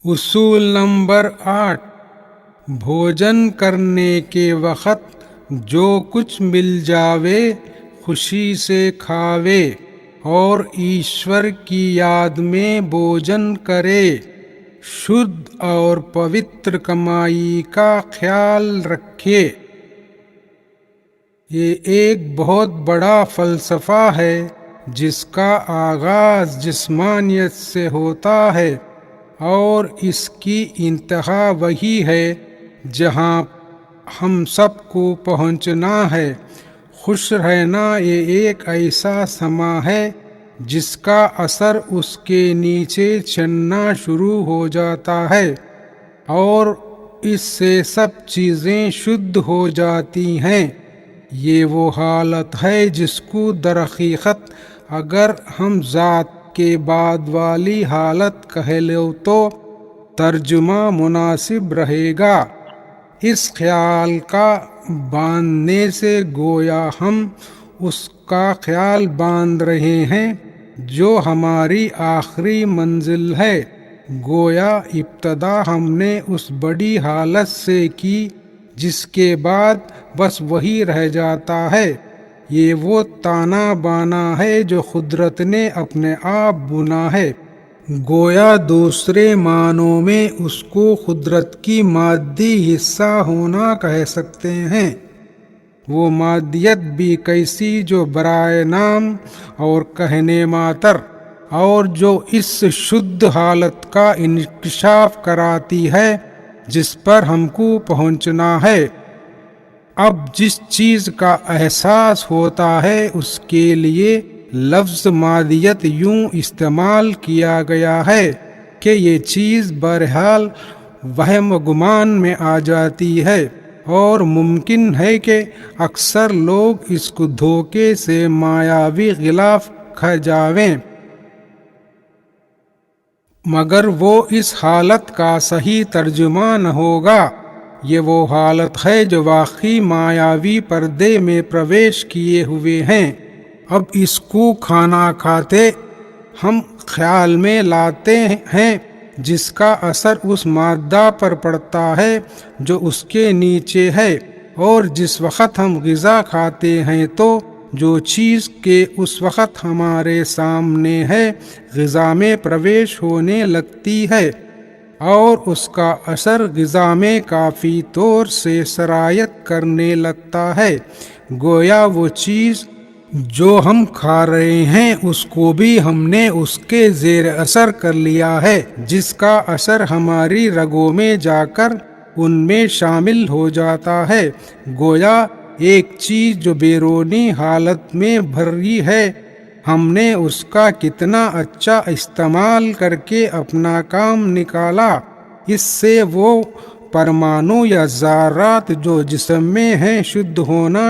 उसूल नंबर 8। भोजन करने के वक़्त जो कुछ मिल जावे खुशी से खावे और ईश्वर की याद में भोजन करे। शुद्ध और पवित्र कमाई का ख्याल रखे। ये एक बहुत बड़ा फलसफा है जिसका आगाज जिस्मानियत से होता है और इसकी इंतहा वही है जहाँ हम सबको पहुँचना है। खुश रहना ये एक ऐसा समा है जिसका असर उसके नीचे चलना शुरू हो जाता है और इससे सब चीज़ें शुद्ध हो जाती हैं। ये वो हालत है जिसको दरहकीकत अगर हम ज़ात के बाद वाली हालत कह लो तो तर्जुमा मुनासिब रहेगा। इस ख्याल का बांधने से गोया हम उसका ख्याल बांध रहे हैं जो हमारी आखिरी मंजिल है। गोया इब्तदा हमने उस बड़ी हालत से की जिसके बाद बस वही रह जाता है। ये वो ताना बाना है जो कुदरत ने अपने आप बुना है। गोया दूसरे मानों में उसको कुदरत की मादी हिस्सा होना कह सकते हैं। वो मादियत भी कैसी जो बराए नाम और कहने मातर और जो इस शुद्ध हालत का इंकिशाफ कराती है जिस पर हमको पहुंचना है। अब जिस चीज़ का एहसास होता है उसके लिए लफ्ज़ मादियत यूं इस्तेमाल किया गया है कि ये चीज़ बहरहाल वहम गुमान में आ जाती है और मुमकिन है कि अक्सर लोग इसको धोखे से मायावी गिलाफ खा जावें, मगर वो इस हालत का सही तर्जुमा न होगा। ये वो हालत है जो वाकई मायावी पर्दे में प्रवेश किए हुए हैं। अब इसको खाना खाते हम ख्याल में लाते हैं जिसका असर उस मादा पर पड़ता है जो उसके नीचे है, और जिस वक़्त हम ग़िज़ा खाते हैं तो जो चीज़ के उस वक़्त हमारे सामने है ग़िज़ा में प्रवेश होने लगती है और उसका असर ग़िज़ा में काफ़ी तौर से सरायत करने लगता है। गोया वो चीज़ जो हम खा रहे हैं उसको भी हमने उसके ज़ेर असर कर लिया है, जिसका असर हमारी रगों में जाकर उनमें शामिल हो जाता है। गोया एक चीज़ जो बैरूनी हालत में भरी है हमने उसका कितना अच्छा इस्तेमाल करके अपना काम निकाला। इससे वो परमाणु या ज़रात जो जिस्म में हैं शुद्ध होना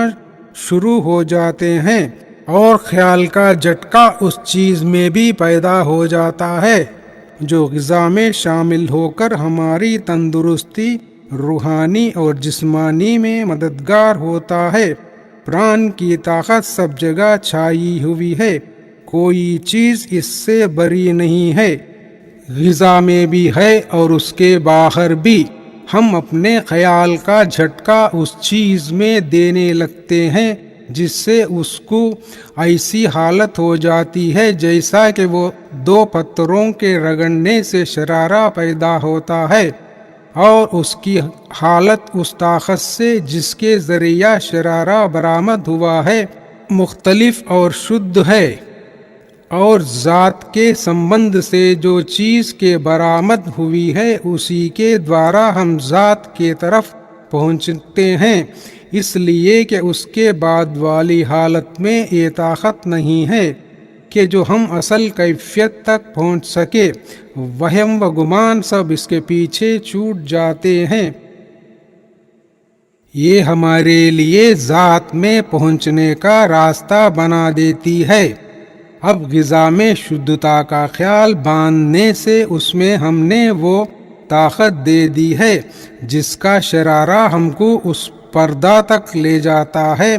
शुरू हो जाते हैं और ख्याल का झटका उस चीज़ में भी पैदा हो जाता है जो ग़िज़ा में शामिल होकर हमारी तंदुरुस्ती रूहानी और जिस्मानी में मददगार होता है। प्राण की ताकत सब जगह छाई हुई है, कोई चीज़ इससे बरी नहीं है। ग़िज़ा में भी है और उसके बाहर भी। हम अपने ख्याल का झटका उस चीज़ में देने लगते हैं जिससे उसको ऐसी हालत हो जाती है जैसा कि वो दो पत्थरों के रगड़ने से शरारा पैदा होता है और उसकी हालत उस ताकत से जिसके ज़रिया शरारा बरामद हुआ है मुख्तलिफ और शुद्ध है, और ज़ात के संबंध से जो चीज़ के बरामद हुई है उसी के द्वारा हम ज़ात के तरफ पहुँचते हैं। इसलिए कि उसके बाद वाली हालत में ये ताकत नहीं है कि जो हम असल कैफियत तक पहुँच सके। वहम व गुमान सब इसके पीछे छूट जाते हैं। ये हमारे लिए ज़ात में पहुँचने का रास्ता बना देती है। अब ग़िज़ा में शुद्धता का ख्याल बांधने से उसमें हमने वो ताकत दे दी है जिसका शरारा हमको उस पर्दा तक ले जाता है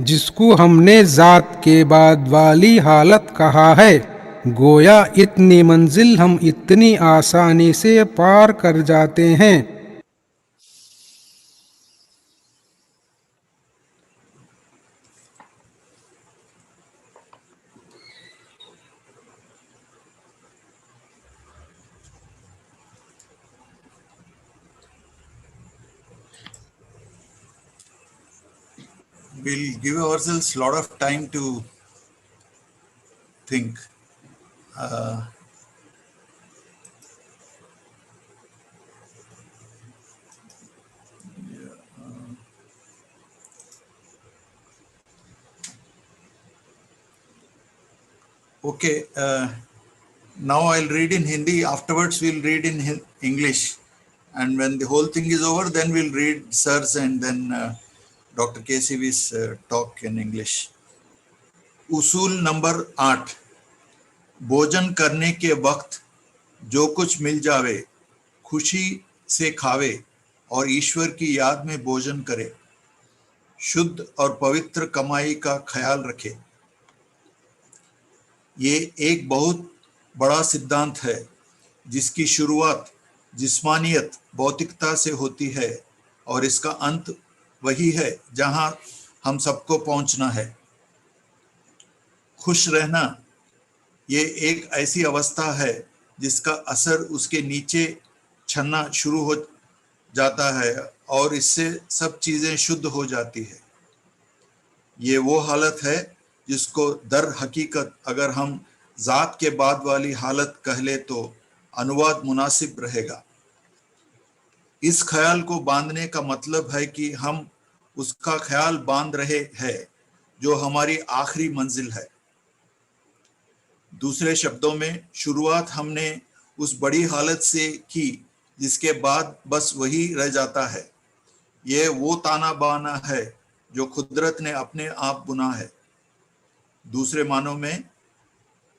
जिसको हमने ज़ात के बाद वाली हालत कहा है। गोया इतनी मंजिल हम इतनी आसानी से पार कर जाते हैं। We'll give ourselves a lot of time to think. Okay, now I'll read in Hindi. Afterwards, we'll read in English. And when the whole thing is over, then we'll read Sir's and then Dr. KCV's talk in English. उसूल number 8। भोजन करने के वक्त जो कुछ मिल जावे खुशी से खावे और ईश्वर की याद में भोजन करे। शुद्ध और पवित्र कमाई का ख्याल रखे। ये एक बहुत बड़ा सिद्धांत है जिसकी शुरुआत जिस्मानियत भौतिकता से होती है और इसका अंत वही है जहां हम सबको पहुंचना है। खुश रहना ये एक ऐसी अवस्था है जिसका असर उसके नीचे छनना शुरू हो जाता है और इससे सब चीजें शुद्ध हो जाती है। ये वो हालत है जिसको दर हकीकत अगर हम जात के बाद वाली हालत कह ले तो अनुवाद मुनासिब रहेगा। इस ख्याल को बांधने का मतलब है कि हम उसका ख्याल बांध रहे हैं जो हमारी आखिरी मंजिल है। दूसरे शब्दों में शुरुआत हमने उस बड़ी हालत से की जिसके बाद बस वही रह जाता है। यह वो ताना बाना है जो कुदरत ने अपने आप बुना है। दूसरे मानों में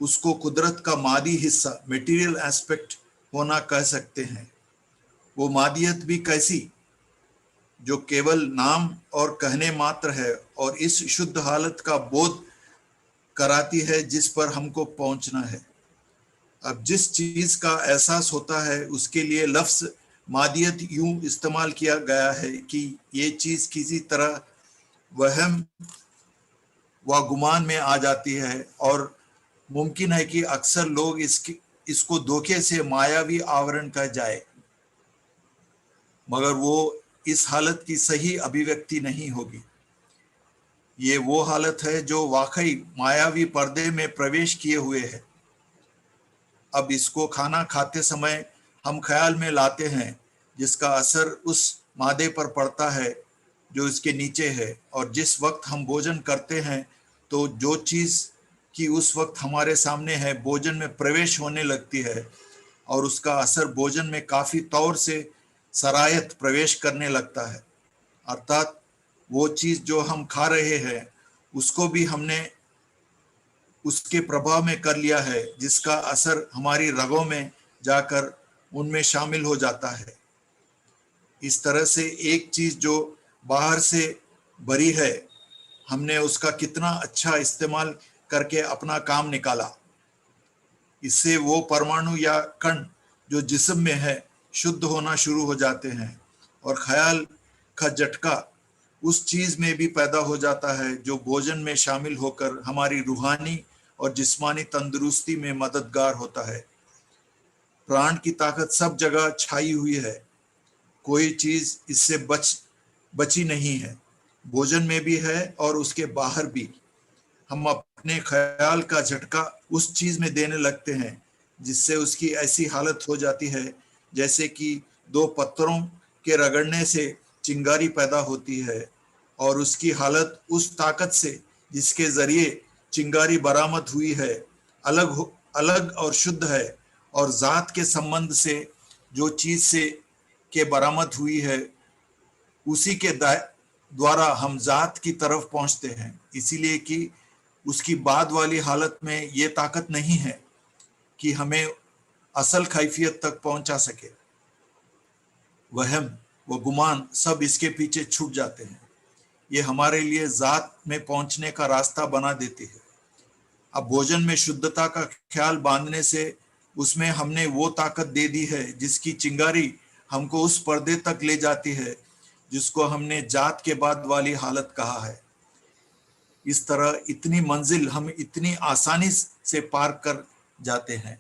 उसको कुदरत का मादी हिस्सा मटेरियल एस्पेक्ट होना कह सकते हैं। वो मादियत भी कैसी जो केवल नाम और कहने मात्र है और इस शुद्ध हालत का बोध कराती है जिस पर हमको पहुंचना है। अब जिस चीज का एहसास होता है उसके लिए लफ्ज मादियत यूं इस्तेमाल किया गया है कि ये चीज किसी तरह वहम व गुमान में आ जाती है और मुमकिन है कि अक्सर लोग इसको धोखे से मायावी आवरण कह जाए, मगर वो इस हालत की सही अभिव्यक्ति नहीं होगी। ये वो हालत है जो वाकई मायावी पर्दे में प्रवेश किए हुए है। अब इसको खाना खाते समय हम ख्याल में लाते हैं जिसका असर उस मादे पर पड़ता है जो इसके नीचे है, और जिस वक्त हम भोजन करते हैं तो जो चीज की उस वक्त हमारे सामने है भोजन में प्रवेश होने लगती है और उसका असर भोजन में काफी तौर से सरायत प्रवेश करने लगता है। अर्थात वो चीज जो हम खा रहे हैं उसको भी हमने उसके प्रभाव में कर लिया है जिसका असर हमारी रगों में जाकर उनमें शामिल हो जाता है। इस तरह से एक चीज जो बाहर से भरी है हमने उसका कितना अच्छा इस्तेमाल करके अपना काम निकाला। इससे वो परमाणु या कण जो जिस्म में है शुद्ध होना शुरू हो जाते हैं और ख्याल का झटका उस चीज में भी पैदा हो जाता है जो भोजन में शामिल होकर हमारी रूहानी और जिस्मानी तंदुरुस्ती में मददगार होता है। प्राण की ताकत सब जगह छाई हुई है, कोई चीज इससे बची नहीं है। भोजन में भी है और उसके बाहर भी। हम अपने ख्याल का झटका उस चीज में देने लगते हैं जिससे उसकी ऐसी हालत हो जाती है जैसे कि दो पत्थरों के रगड़ने से चिंगारी पैदा होती है, और उसकी हालत उस ताकत से जिसके जरिए चिंगारी बरामद हुई है अलग और शुद्ध है, और जात के संबंध से जो चीज से के बरामद हुई है उसी के द्वारा हम जात की तरफ पहुंचते हैं। इसीलिए कि उसकी बाद वाली हालत में ये ताकत नहीं है कि हमें असल कैफियत तक पहुंचा सके। वहम व गुमान सब इसके पीछे छूट जाते हैं। ये हमारे लिए जात में पहुंचने का रास्ता बना देती है। अब भोजन में शुद्धता का ख्याल बांधने से उसमें हमने वो ताकत दे दी है जिसकी चिंगारी हमको उस पर्दे तक ले जाती है जिसको हमने जात के बाद वाली हालत कहा है। इस तरह इतनी मंजिल हम इतनी आसानी से पार कर जाते हैं।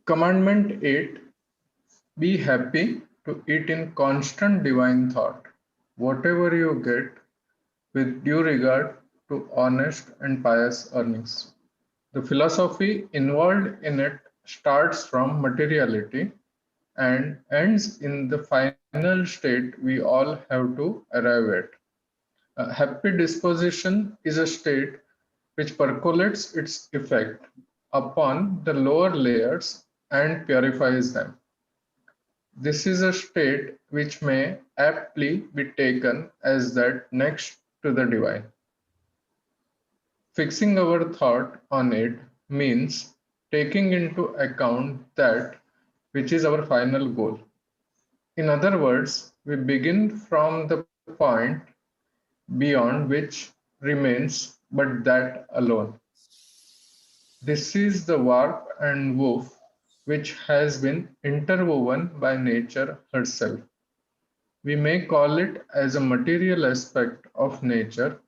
Commandment 8. Be happy to eat in constant divine thought, whatever you get, with due regard to honest and pious earnings. The philosophy involved in it starts from materiality and ends in the final state we all have to arrive at. A happy disposition is a state which percolates its effect upon the lower layers and purifies them. This is a state which may aptly be taken as that next to the divine. Fixing our thought on it means taking into account that which is our final goal. In other words, we begin from the point beyond which remains but that alone. This is the warp and woof which has been interwoven by nature herself. We may call it as a material aspect of nature,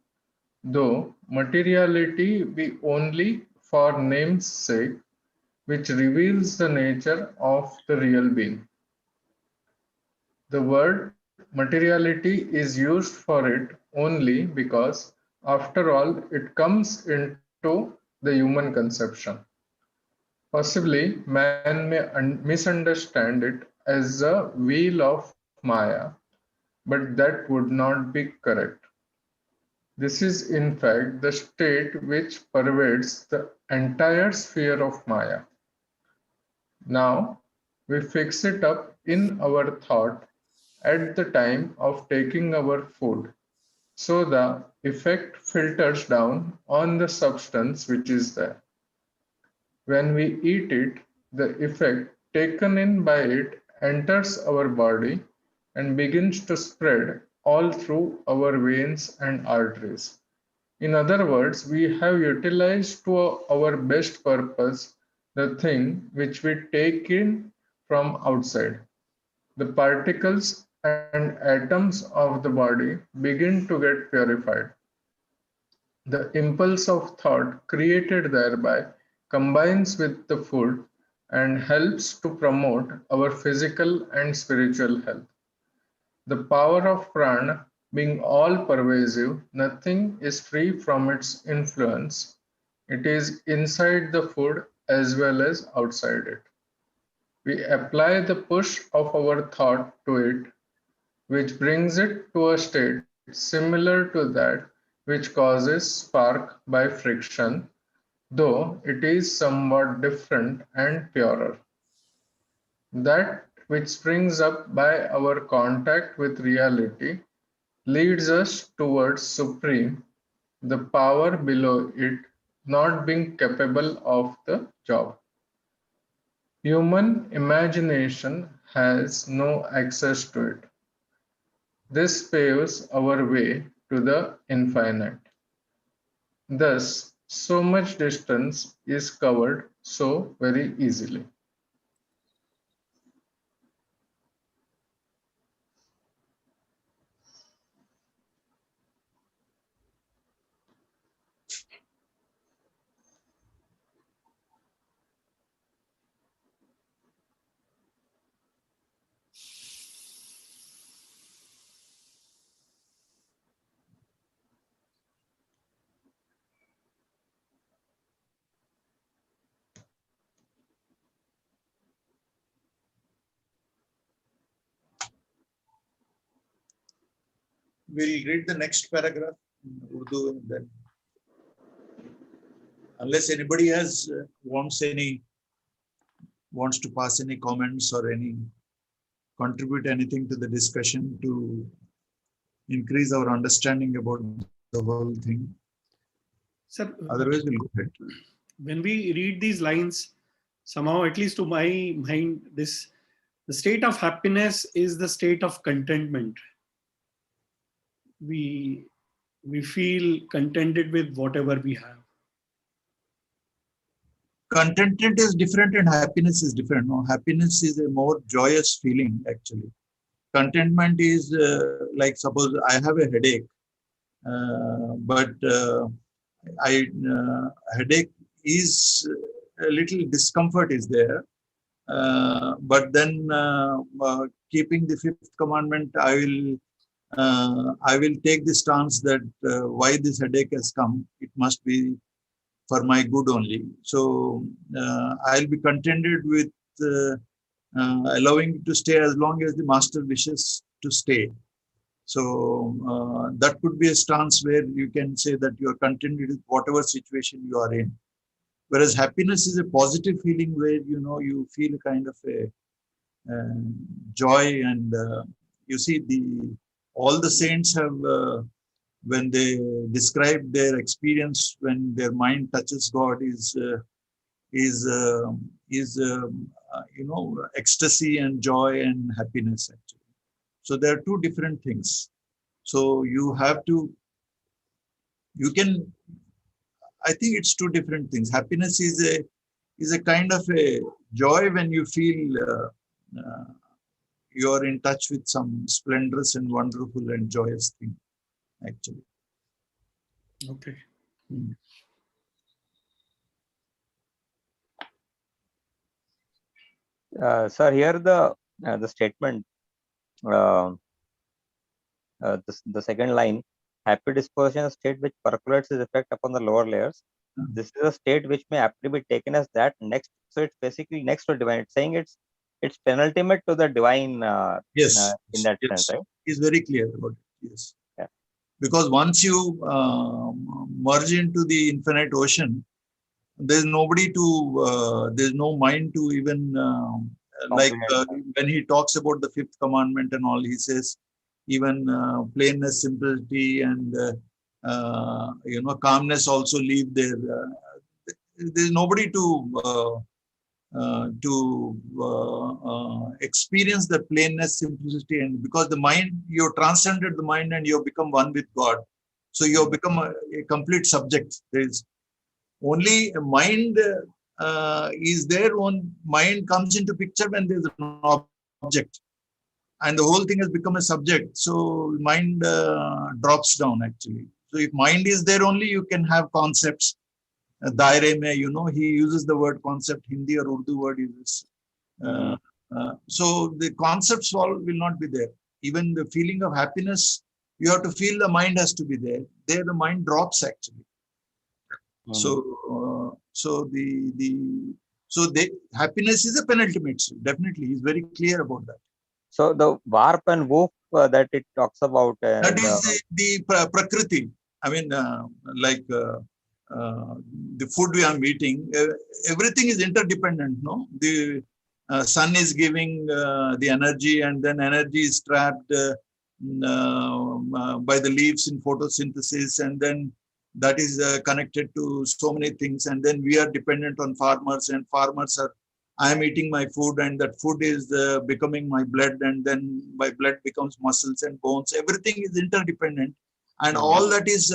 though materiality be only for name's sake, which reveals the nature of the real being. The word materiality is used for it only because, after all, it comes into the human conception. Possibly, man may misunderstand it as the wheel of Maya, but that would not be correct. This is in fact the state which pervades the entire sphere of Maya. Now, we fix it up in our thought at the time of taking our food, so the effect filters down on the substance which is there. When we eat it, the effect taken in by it enters our body and begins to spread all through our veins and arteries. In other words, we have utilized to our best purpose the thing which we take in from outside. The particles and atoms of the body begin to get purified. The impulse of thought created thereby combines with the food and helps to promote our physical and spiritual health. The power of prana being all pervasive, nothing is free from its influence. It is inside the food as well as outside it. We apply the push of our thought to it, which brings it to a state similar to that which causes spark by friction, though it is somewhat different and purer. That which springs up by our contact with reality leads us towards supreme, the power below it not being capable of the job. Human imagination has no access to it. This paves our way to the infinite. Thus, so much distance is covered so very easily. We'll read the next paragraph in Urdu and then, unless anybody has wants to pass any comments or any contribute anything to the discussion to increase our understanding about the whole thing. Sir, Otherwise, we'll go ahead. when we read these lines, somehow, at least to my mind, the state of happiness is the state of contentment. We feel contented with whatever we have. Contentment is different and happiness is different. No, happiness is a more joyous feeling actually. Contentment is like, suppose I have a headache, but headache is a little discomfort is there. But then keeping the fifth commandment, I will take the stance that why this headache has come, it must be for my good only. So I'll be contented with allowing it to stay as long as the master wishes to stay. So that could be a stance where you can say that you are contented with whatever situation you are in. Whereas happiness is a positive feeling where you feel a kind of a joy, and you see all the saints have when they describe their experience when their mind touches God is ecstasy and joy and happiness actually. So there are two different things. So I think it's two different things. Happiness is a kind of a joy when you feel you're in touch with some splendorous and wonderful and joyous thing, actually. Okay. Sir, here the statement, the second line, happy disposition is a state which percolates its effect upon the lower layers. This is a state which may aptly be taken as that next. So it's basically next to divine. It's saying it's penultimate to the divine. Yes, in that yes. sense, right? He's very clear about it. Yes. Yeah. Because once you merge into the infinite ocean, there's nobody to, there's no mind to even, like when he talks about the fifth commandment and all, he says, even plainness, simplicity, and calmness also leave there. There's nobody to experience the plainness, simplicity, and because the mind, you've transcended the mind and you've become one with God. So you've become a complete subject. There is only a mind is there. One mind comes into picture when there's an object, and the whole thing has become a subject. So mind drops down actually. So if mind is there only, you can have concepts. Daire mein, he uses the word concept, Hindi or Urdu word uses. So the concepts all will not be there. Even the feeling of happiness, you have to feel the mind has to be there. There the mind drops actually. So happiness is a penultimate. Definitely, he's very clear about that. So the warp and woof that it talks about. That is the prakriti. I mean, like the food we are eating, everything is interdependent. No, the sun is giving the energy, and then energy is trapped by the leaves in photosynthesis, and then that is connected to so many things. And then we are dependent on farmers, and farmers are. I am eating my food, and that food is becoming my blood, and then my blood becomes muscles and bones. Everything is interdependent, and all that is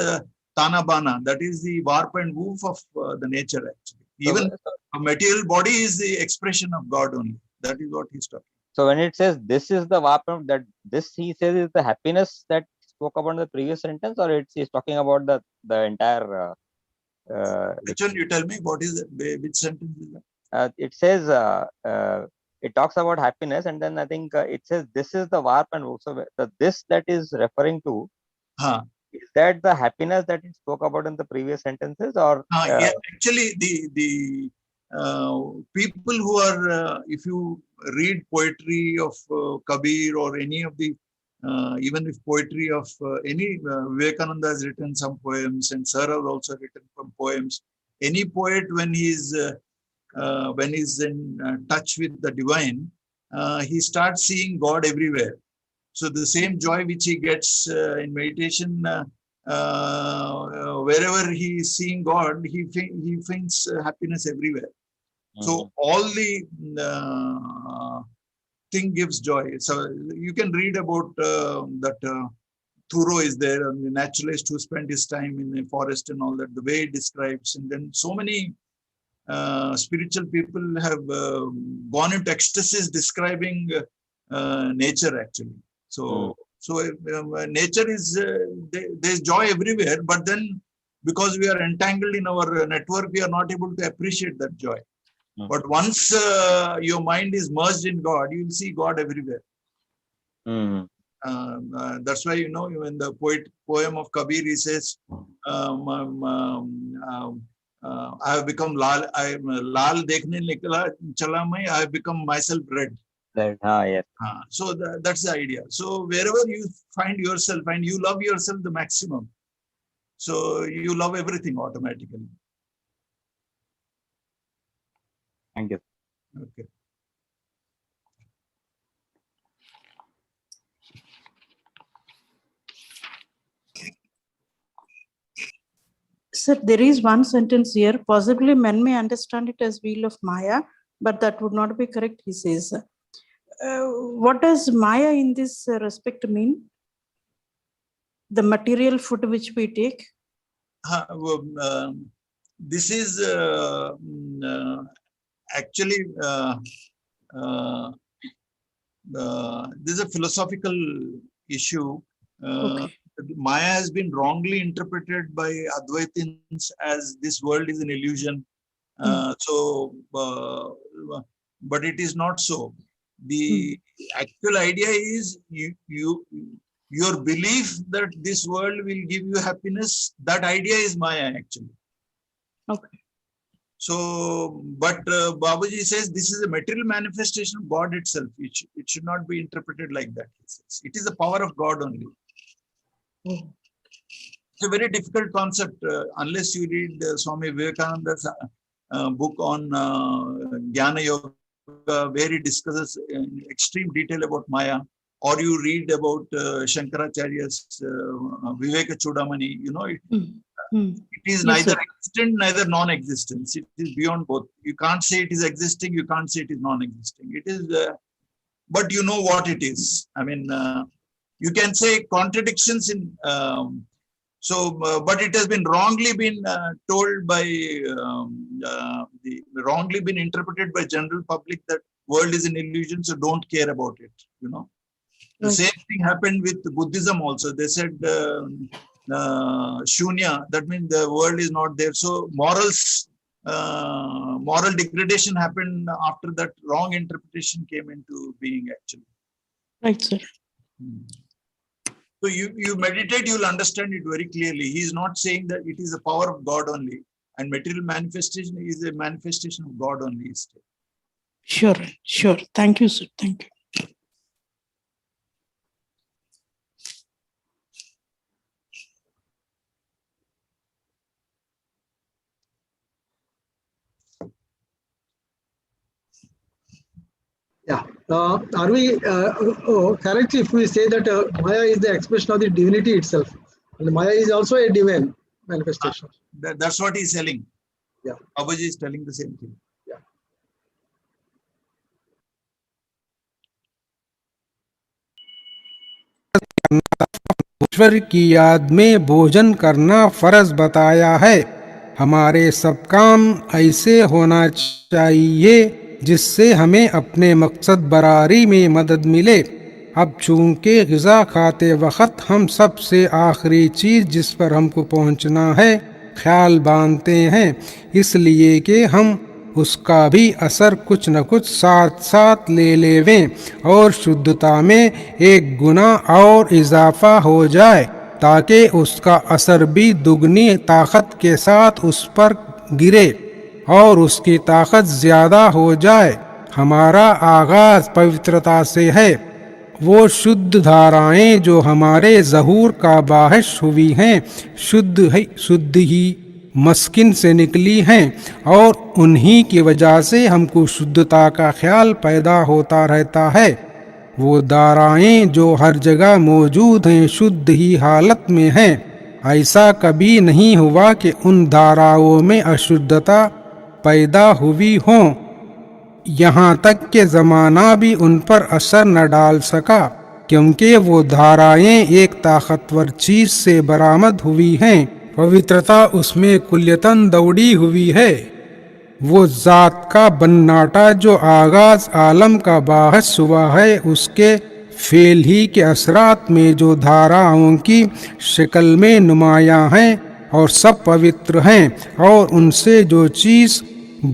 Tanabana, that is the warp and woof of the nature actually. Even a material body is the expression of God only. That is what he's talking. So when it says this is the warp, that this he says is the happiness that spoke about in the previous sentence, or it's talking about the entire. Which one you tell me? What is it? Which sentence is that? It says it talks about happiness, and then I think it says this is the warp and woof. So the this that is referring to. Is that the happiness that it spoke about in the previous sentences, or? Yeah, actually, the people who are, if you read poetry of Kabir or any of the even if poetry of any Vivekananda has written some poems, and Sir has also written some poems. Any poet, when he's in touch with the divine, he starts seeing God everywhere. So the same joy which he gets in meditation, wherever he is seeing God, he finds happiness everywhere. So all the thing gives joy. So you can read about that Thoreau is there, a naturalist who spent his time in the forest and all that, the way he describes. And then so many spiritual people have gone into ecstasies describing nature actually. So nature is, there's joy everywhere, but then because we are entangled in our network, we are not able to appreciate that joy. But once your mind is merged in God, you will see God everywhere. That's why, you know, in the poem of Kabir, he says, I have become Lal, Lal dekhne nikla chala mai, I have become myself red. Right. Yes. So that's the idea. So wherever you find yourself and you love yourself the maximum, so you love everything automatically. Thank you. Okay. Sir, there is one sentence here. Possibly men may understand it as wheel of Maya, but that would not be correct, he says. What does Maya in this respect mean? The material food which we take? This is actually this is a philosophical issue. Okay. Maya has been wrongly interpreted by Advaitins as this world is an illusion. But it is not so. The actual idea is your belief that this world will give you happiness. That idea is Maya actually. Okay. So, but Babuji says this is a material manifestation of God itself. It should not be interpreted like that. He says. It is the power of God only. It's a very difficult concept unless you read Swami Vivekananda's book on Jnana Yoga, where he discusses in extreme detail about Maya, or you read about Shankaracharya's Viveka Chudamani. You know, it is neither existent, neither non-existence. It is beyond both. You can't say it is existing, you can't say it is non-existing. It is, but you know what it is. I mean, you can say contradictions in, but it has been wrongly been told by, wrongly been interpreted by general public that world is an illusion, so don't care about it, you know. The same thing happened with Buddhism also. They said Shunya, that means the world is not there. So morals, moral degradation happened after that wrong interpretation came into being actually. Right, sir. So you meditate, you'll understand it very clearly. He is not saying that it is the power of God only, and material manifestation is a manifestation of God only. Sure, sure. Thank you, sir. Thank you. Yeah. Are we correct if we say that Maya is the expression of the divinity itself? And Maya is also a divine manifestation. That's what he's telling. Yeah. Babuji is telling the same thing. Yeah. ईश्वर की याद में भोजन करना फर्ज बताया है। हमारे सब काम ऐसे होना चाहिए जिससे हमें अपने मकसद बरारी में मदद मिले। अब चूंकि ग़िज़ा खाते वक़्त हम सबसे आखिरी चीज़ जिस पर हमको पहुंचना है ख्याल बांधते हैं, इसलिए कि हम उसका भी असर कुछ न कुछ साथ साथ ले लेवें और शुद्धता में एक गुना और इजाफा हो जाए, ताकि उसका असर भी दुगनी ताकत के साथ उस पर गिरे और उसकी ताकत ज़्यादा हो जाए। हमारा आगाज़ पवित्रता से है वो शुद्ध धाराएं जो हमारे ज़हूर का बाहिश हुई हैं, शुद्ध ही मस्किन से निकली हैं, और उन्हीं की वजह से हमको शुद्धता का ख्याल पैदा होता रहता है। वो धाराएं जो हर जगह मौजूद हैं, शुद्ध ही हालत में हैं। ऐसा कभी नहीं हुआ कि उन धाराओं में अशुद्धता पैदा हुई हो, यहाँ तक कि ज़माना भी उन पर असर न डाल सका, क्योंकि वो धाराएं एक ताकतवर चीज से बरामद हुई हैं। पवित्रता उसमें कुल्यतन दौड़ी हुई है। वो जात का बन्नाटा जो आगाज आलम का बाहस हुआ है, उसके फेल ही के असरात में जो धाराओं की शक्ल में नुमायां हैं और सब पवित्र हैं, और उनसे जो चीज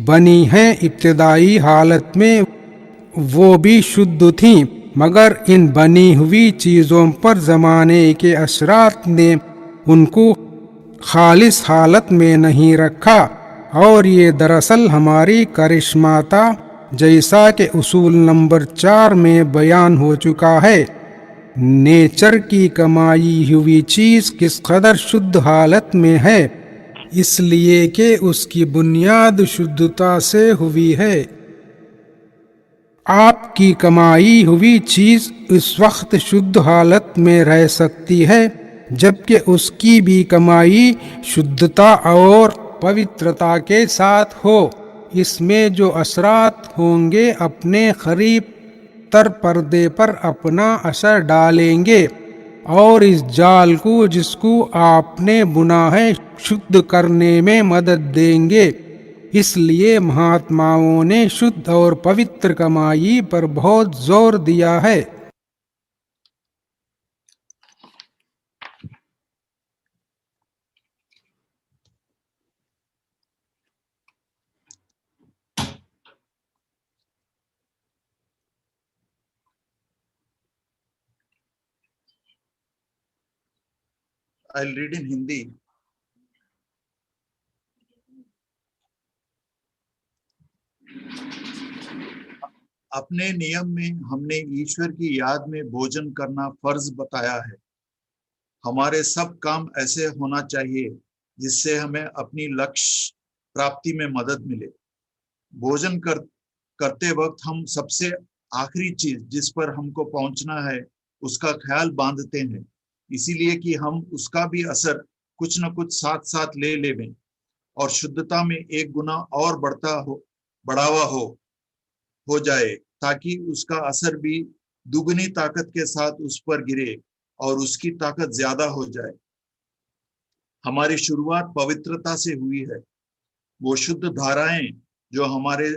बनी है इब्तदाई हालत में वो भी शुद्ध थी, मगर इन बनी हुई चीजों पर जमाने के असरात ने उनको खालिस हालत में नहीं रखा, और ये दरअसल हमारी करिश्माता, जैसा कि उसूल नंबर 4 में बयान हो चुका है। नेचर की कमाई हुई चीज किस कदर शुद्ध हालत में है, इसलिए कि उसकी बुनियाद शुद्धता से हुई है। आपकी कमाई हुई चीज इस वक्त शुद्ध हालत में रह सकती है, जबकि उसकी भी कमाई शुद्धता और पवित्रता के साथ हो। इसमें जो असरात होंगे अपने करीब तर पर्दे पर अपना असर डालेंगे, और इस जाल को जिसको आपने बुना है शुद्ध करने में मदद देंगे। इसलिए महात्माओं ने शुद्ध और पवित्र कमाई पर बहुत जोर दिया है। I'll read in Hindi. अपने नियम में हमने ईश्वर की याद में भोजन करना फर्ज बताया है। हमारे सब काम ऐसे होना चाहिए जिससे हमें अपनी लक्ष्य प्राप्ति में मदद मिले। भोजन करते वक्त हम सबसे आखिरी चीज जिस पर हमको पहुंचना है उसका ख्याल बांधते हैं, इसीलिए कि हम उसका भी असर कुछ न कुछ साथ साथ ले लें और शुद्धता में एक गुना और बढ़ावा हो जाए, ताकि उसका असर भी दुगनी ताकत के साथ उस पर गिरे और उसकी ताकत ज्यादा हो जाए। हमारी शुरुआत पवित्रता से हुई है। वो शुद्ध धाराएं जो हमारे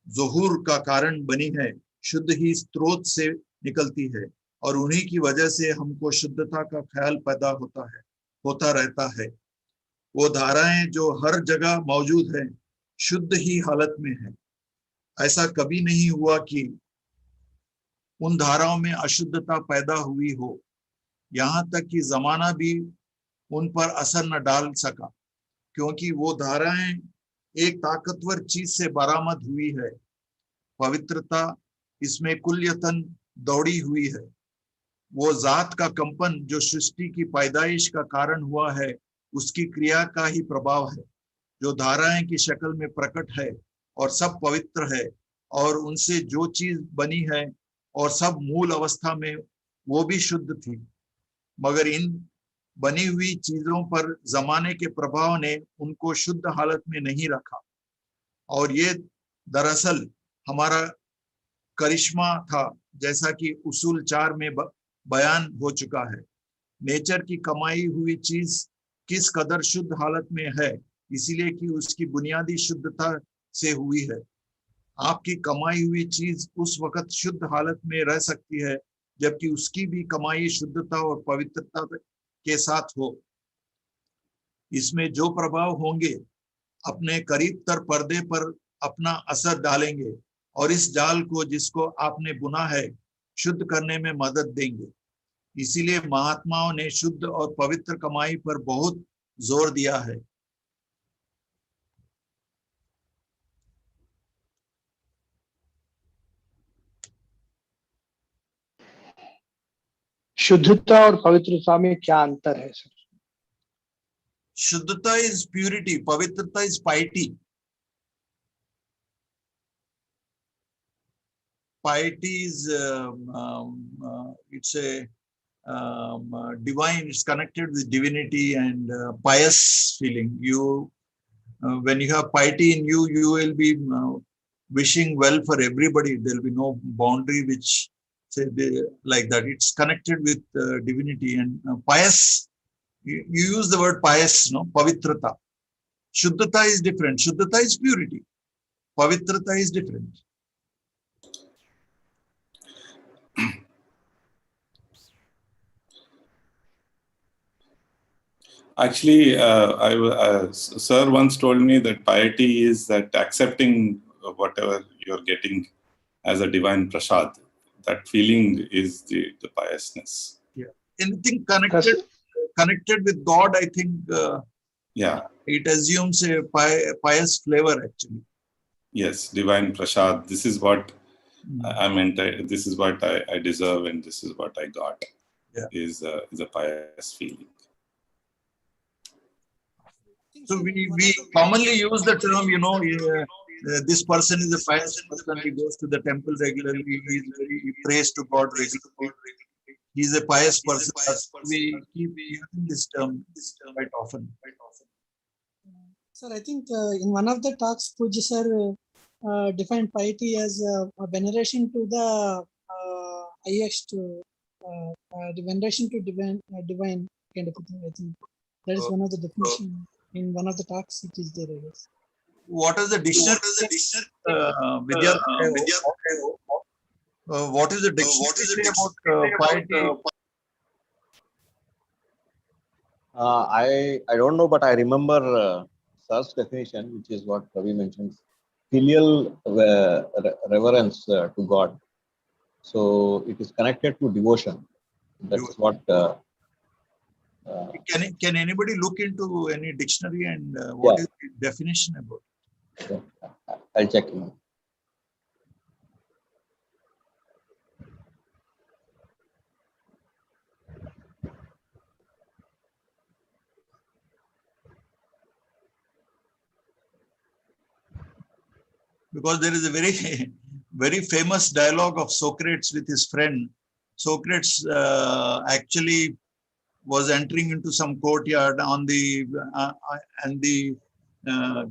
ज़ुहूर का कारण बनी है, शुद्ध ही स्रोत से निकलती है, और उन्हीं की वजह से हमको शुद्धता का ख्याल पैदा होता रहता है। वो धाराएं जो हर जगह मौजूद हैं, शुद्ध ही हालत में है। ऐसा कभी नहीं हुआ कि उन धाराओं में अशुद्धता पैदा हुई हो, यहाँ तक कि जमाना भी उन पर असर न डाल सका, क्योंकि वो धाराएं एक ताकतवर चीज से बरामद हुई है। पवित्रता इसमें कुल्यतन दौड़ी हुई है। वो जात का कंपन जो सृष्टि की पैदाइश का कारण हुआ है, उसकी क्रिया का ही प्रभाव है, जो धाराएं की शक्ल में प्रकट है और सब पवित्र है, और उनसे जो चीज बनी है और सब मूल अवस्था में वो भी शुद्ध थी, मगर इन बनी हुई चीजों पर जमाने के प्रभाव ने उनको शुद्ध हालत में नहीं रखा, और ये दरअसल हमारा करिश्मा था, जैसा कि उसूल 4 में बयान हो चुका है। नेचर की कमाई हुई चीज किस कदर शुद्ध हालत में है, इसीलिए कि उसकी बुनियादी शुद्धता से हुई है। आपकी कमाई हुई चीज उस वक्त शुद्ध हालत में रह सकती है जबकि उसकी भी कमाई शुद्धता और पवित्रता के साथ हो। इसमें जो प्रभाव होंगे अपने करीब तर पर्दे पर अपना असर डालेंगे और इस जाल को जिसको आपने बुना है शुद्ध करने में मदद देंगे। इसीलिए महात्माओं ने शुद्ध और पवित्र कमाई पर बहुत जोर दिया है। शुद्धता और पवित्रता में क्या अंतर है sir? Shuddhata is purity, Pavitrata is piety. Piety is it's a divine, it's connected with divinity and pious feeling. You when you have piety in you, you will be wishing well for everybody. There will be no boundary which say like that. It's connected with divinity and pious. You use the word pious, no? Pavitrata. Shuddhata is different. Shuddhata is purity. Pavitrata is different. Actually, sir once told me that piety is that accepting whatever you're getting as a divine prasad. That feeling is the piousness. Yeah. Anything connected with God, I think. Yeah. It assumes a pious flavor actually. Yes, divine prasad. This is what I meant. This is what I deserve, and this is what I got. Yeah. Is a pious feeling. So we commonly use the term, you know, this person is a pious person. He goes to the temple regularly. He prays to God regularly. He's a pious person. We keep using this term quite often. Sir, I think in one of the talks, Pujya sir defined piety as a veneration to the highest, the veneration to divine kind of thing. I think that is one of the definition in one of the talks. It is there, I guess. What is the dictionary? What is the dictionary about piety? I don't know, but I remember Sir's definition, which is what Ravi mentioned, filial reverence to God. So it is connected to devotion. That's what. Can anybody look into any dictionary and what is the definition about? Yeah. I'll check. Because there is a very famous dialogue of Socrates with his friend. Socrates actually was entering into some courtyard on the and the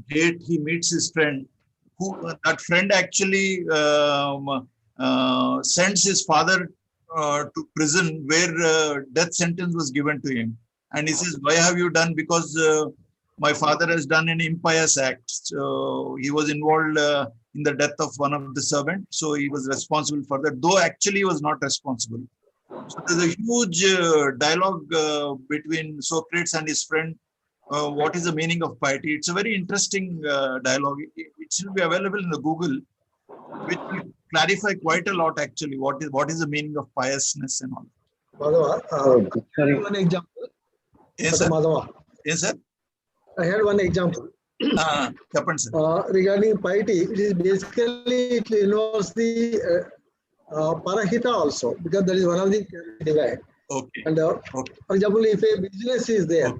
gate. He meets his friend. That friend actually sends his father to prison where death sentence was given to him. And he says, "Why have you done?" Because my father has done an impious act. So he was involved in the death of one of the servants. So he was responsible for that, though actually he was not responsible. So there's a huge dialogue between Socrates and his friend. What is the meaning of piety? It's a very interesting dialogue. It should be available in the Google, which will clarify quite a lot actually. What is the meaning of piousness and all. Madhava, I had one example. Yes, sir. Madhava. Yes, sir. I had one example. Regarding piety, it is basically it involves the parahita also, because that is one of the divine. Okay. And for example, if a business is there,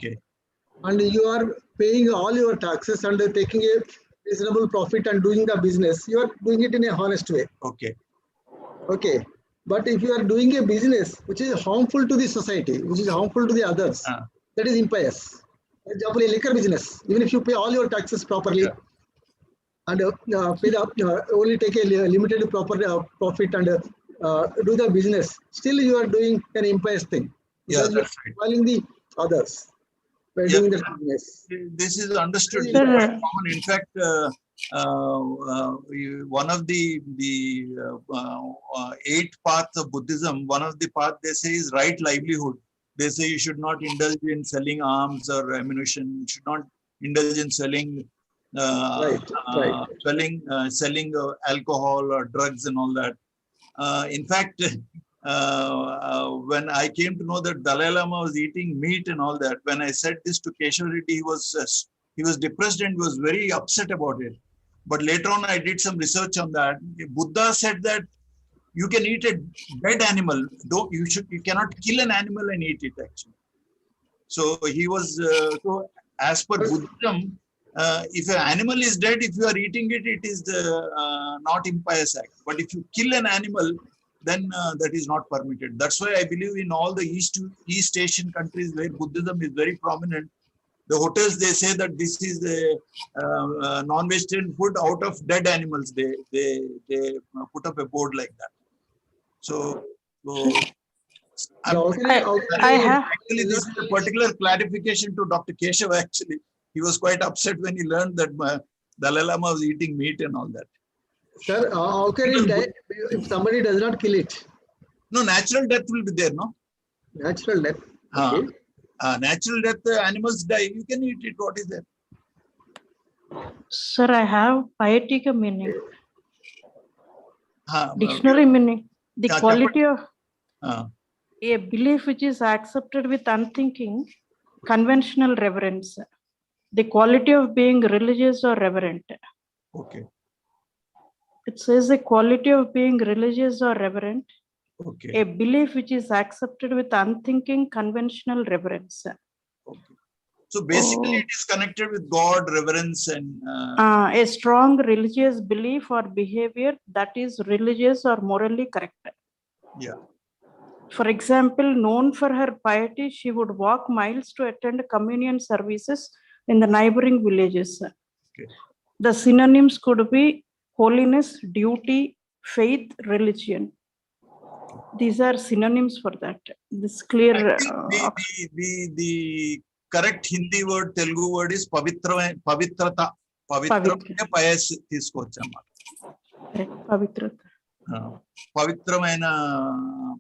and you are paying all your taxes and taking a reasonable profit and doing the business, you are doing it in a honest way. Okay. Okay. But if you are doing a business which is harmful to the society, which is harmful to the others, that is impious. For example, a liquor business, even if you pay all your taxes properly and pay only take a limited profit and do the business, still you are doing an impious thing. Because you are spoiling the others by doing the business. This is understood. In fact, one of the 8 paths of Buddhism, one of the paths they say is right livelihood. They say you should not indulge in selling arms or ammunition. You should not indulge in selling selling alcohol or drugs and all that. In fact, when I came to know that Dalai Lama was eating meat and all that, when I said this to Keshav Reddy, he was depressed and was very upset about it. But later on, I did some research on that. Buddha said that you can eat a dead animal. You cannot kill an animal and eat it actually. So he was, so as per Buddhism, if an animal is dead, if you are eating it, it is not impious act. But if you kill an animal, then that is not permitted. That's why I believe in all the East Asian countries where Buddhism is very prominent, the hotels, they say that this is the non-vegetarian food out of dead animals. They put up a board like that. So I have actually, this is a particular clarification to Dr. Keshava. Actually, he was quite upset when he learned that Dalai Lama was eating meat and all that. Sir, how can it die if somebody does not kill it? No, natural death will be there, no? Natural death. Okay. Natural death, animals die. You can eat it. What is there? Sir, I have piety ka meaning. Dictionary meaning. The quality of a belief which is accepted with unthinking, conventional reverence. The quality of being religious or reverent. Okay. It says the quality of being religious or reverent. Okay. A belief which is accepted with unthinking, conventional reverence. Okay. So basically, it is connected with God, reverence, and a strong religious belief or behavior that is religious or morally correct. Yeah. For example, known for her piety, she would walk miles to attend communion services in the neighboring villages. Okay. The synonyms could be holiness, duty, faith, religion. These are synonyms for that. This clear. The correct Hindi word, Telugu word is pavitrata. Pavitra pious తీసుకోవచ్చన్నమాట. Pavitrata.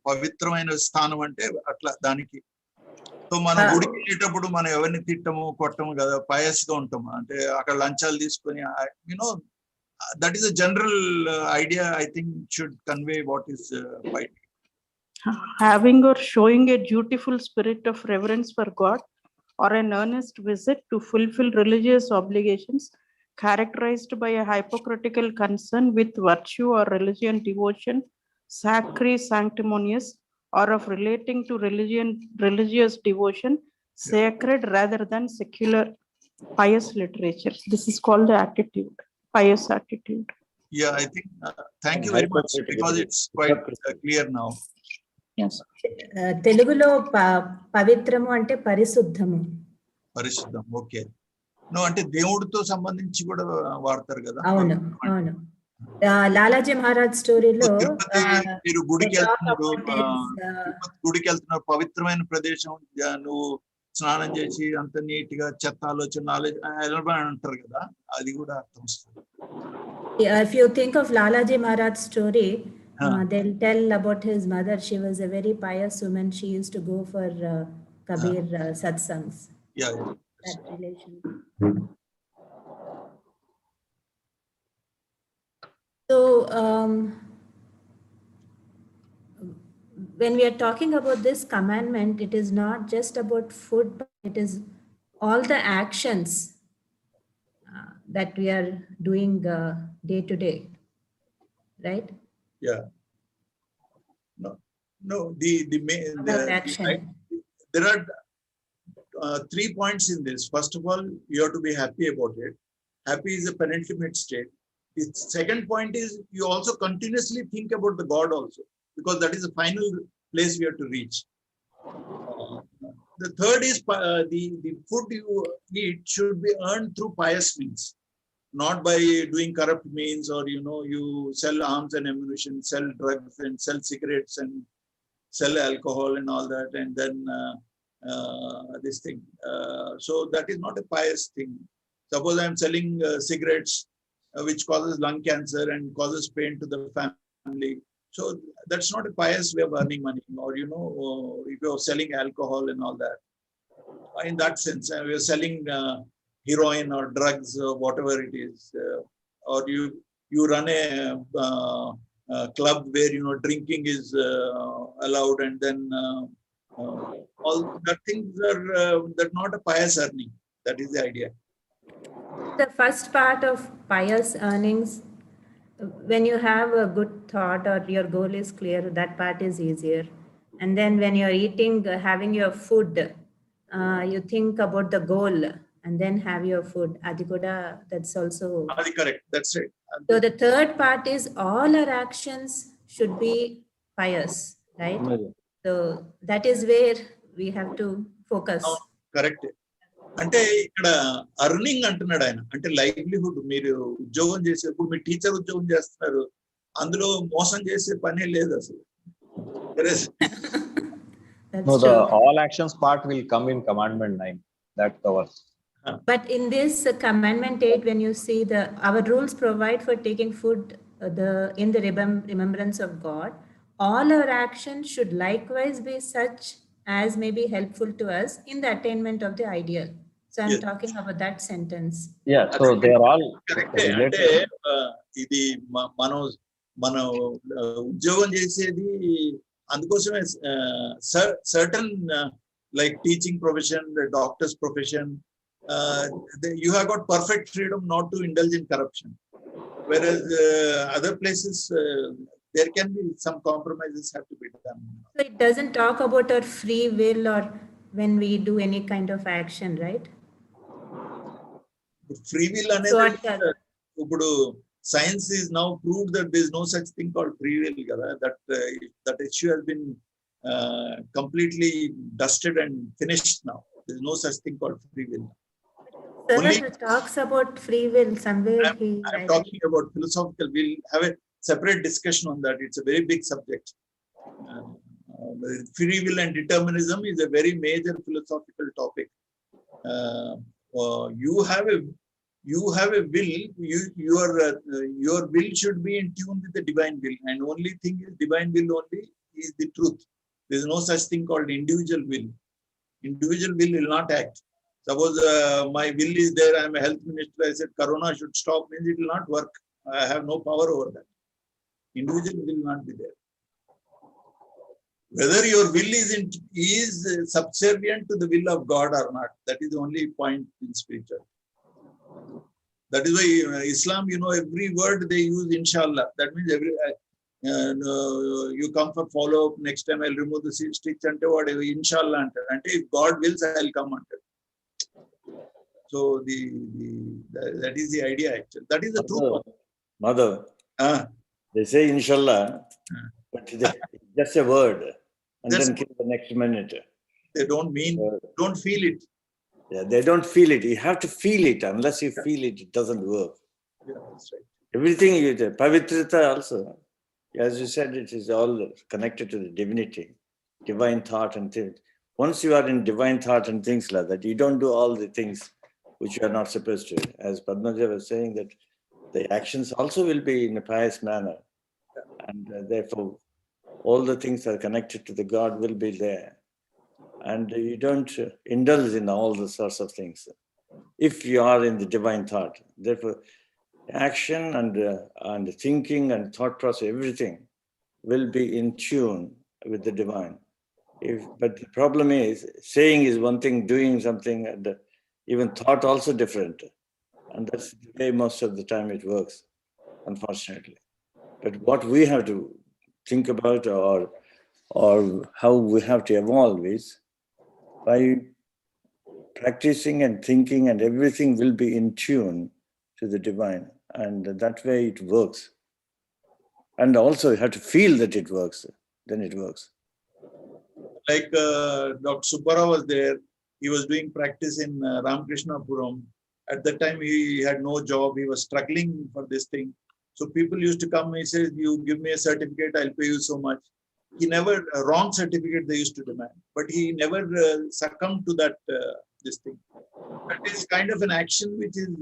పవిత్రమైన స్థానం అంటే అట్లా దానికి. So మనం గుడికి వెళ్ళేటప్పుడు మనం ఎవరిని తిట్టము కొట్టము కదా, పయస్ గా ఉంటాము. అంటే అక్కడ లంచాలు తీసుకొని, that is a general idea I think should convey what is piety. Having or showing a dutiful spirit of reverence for God or an earnest visit to fulfill religious obligations characterized by a hypocritical concern with virtue or religion devotion, sacred, sanctimonious, or of relating to religious devotion, sacred rather than secular, pious literature. This is called the attitude, pious attitude. Yeah, I think, thank you very much, because it's quite clear now. Yes. తెలుగులో పవిత్రము అంటే పరిశుద్ధము. పరిశుద్ధం, okay. No అంటే దేవుడితో సంబంధించి కూడా వాడతారు కదా. అవును, అవును. లాలాజీ మహారాజ్ స్టోరీలో మీరు గుడికి వెళ్తున్నారు, పవిత్రమైన ప్రదేశం, నువ్వు స్నానం చేసి అంత నీట్ గా చెత్త ఆలోచన అంటారు కదా, అది కూడా అర్థం వస్తుంది. If you think of Lalaji Maharaj's story, they'll tell about his mother. She was a very pious woman. She used to go for Kabir satsangs. Yeah. That relation. So, when we are talking about this commandment, it is not just about food, but it is all the actions that we are doing day to day, right? Yeah. No. There are 3 points in this. First of all, you have to be happy about it. Happy is a penultimate state. The second point is you also continuously think about the God also, because that is the final place we have to reach. The third is the food you eat should be earned through pious means, not by doing corrupt means, or you sell arms and ammunition, sell drugs and sell cigarettes and sell alcohol and all that, and then this thing. So that is not a pious thing. Suppose I am selling cigarettes which causes lung cancer and causes pain to the family. So that's not a pious way of earning money. Or if you're selling alcohol and all that, in that sense, we're selling heroin or drugs or whatever it is, or you run a club where drinking is allowed, and then all that things are that not a pious earning. That is the idea. The first part of pious earnings when you have a good thought or your goal is clear, that part is easier. And then when you're eating, having your food, you think about the goal and then have your food. Adikuda, that's also. Adi correct. That's right. So the third part is all our actions should be pious, right? So that is where we have to focus. Correct. అంటే ఇక్కడ earning అంటున్నాడు ఆయన, అంటే livelihood. మీరు ఉద్యోగం చేసేప్పుడు మీ teacher ఉద్యోగం చేస్తున్నారు, అందులో మోసం చేసే పనే లేదు అసలు. No, the all actions part will come in Commandment 9. That covers. But in this Commandment 8, when you see our rules provide for taking food in the remembrance of God, all our actions should likewise be such as may be helpful to us in the attainment of the ideal. So I'm talking about that sentence. Yeah, so they are all correct. అంటే ఇది మనం ఉద్యోగం చేసేది అందుకోసమే. Certain like teaching profession, doctors profession, you have got perfect freedom not to indulge in corruption, whereas other places there can be some compromises have to be done. So it doesn't talk about our free will or when we do any kind of action, right? Free will అనేది ఇప్పుడు science is now proved that there is no such thing called free will kada. That issue has been completely dusted and finished now. There is no such thing called free will. Only talks about free will somewhere. I'm talking about philosophical. We'll have a separate discussion on that. It's a very big subject. Free will and determinism is a very major philosophical topic. You have a will. Your will should be in tune with the divine will, and only thing is divine will only is the truth. There is no such thing called individual will. Individual will not act. Suppose my will is there, I am a health minister, I said Corona should stop, means it will not work. I have no power over that. Individual will not be there. Whether your will is subservient to the will of God or not, that is the only point in spiritual. That is why Islam, every word they use inshallah. That means you come for follow-up, next time I'll remove the stitch and whatever, inshallah. And if God wills, I'll come until. So that is the idea actually. That is the truth. Mother, they say inshallah, but it's just a word, and then kill the next minute. They don't feel it. Yeah, they don't feel it. You have to feel it. Unless you feel it, it doesn't work. Yeah, that's right. Everything you do, Pavitrata also, as you said, it is all connected to the divinity, divine thought and things. Once you are in divine thought and things like that, you don't do all the things which you are not supposed to. As Padmaja was saying, that the actions also will be in a pious manner. And therefore, all the things that are connected to the God will be there. And you don't indulge in all the sorts of things if you are in the divine thought. Therefore, action and thinking and thought process, everything will be in tune with the divine. But the problem is, saying is one thing, doing something, and even thought also different. And that's the way most of the time it works, unfortunately. But what we have to think about or how we have to evolve is by practicing and thinking, and everything will be in tune to the divine. And that way it works. And also you have to feel that it works, then it works. Like Dr. Subbarao was there, he was doing practice in Ramkrishnapuram. At that time, he had no job, he was struggling for this thing. So people used to come, he says, you give me a certificate, I'll pay you so much. He never, wrong certificate they used to demand, but he never succumbed to that, this thing. That is kind of an action which is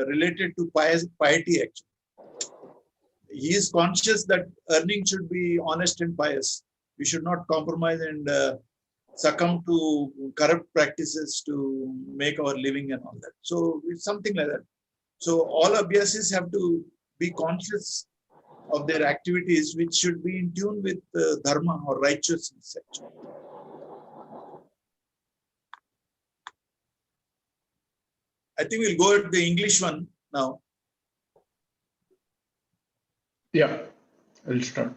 related to piety actually. He is conscious that earning should be honest and pious. We should not compromise and succumb to corrupt practices to make our living and all that. So it's something like that. So all abhyasis have to be conscious of their activities, which should be in tune with dharma or righteousness actually. I think we'll go at the English one now. Yeah, I'll start.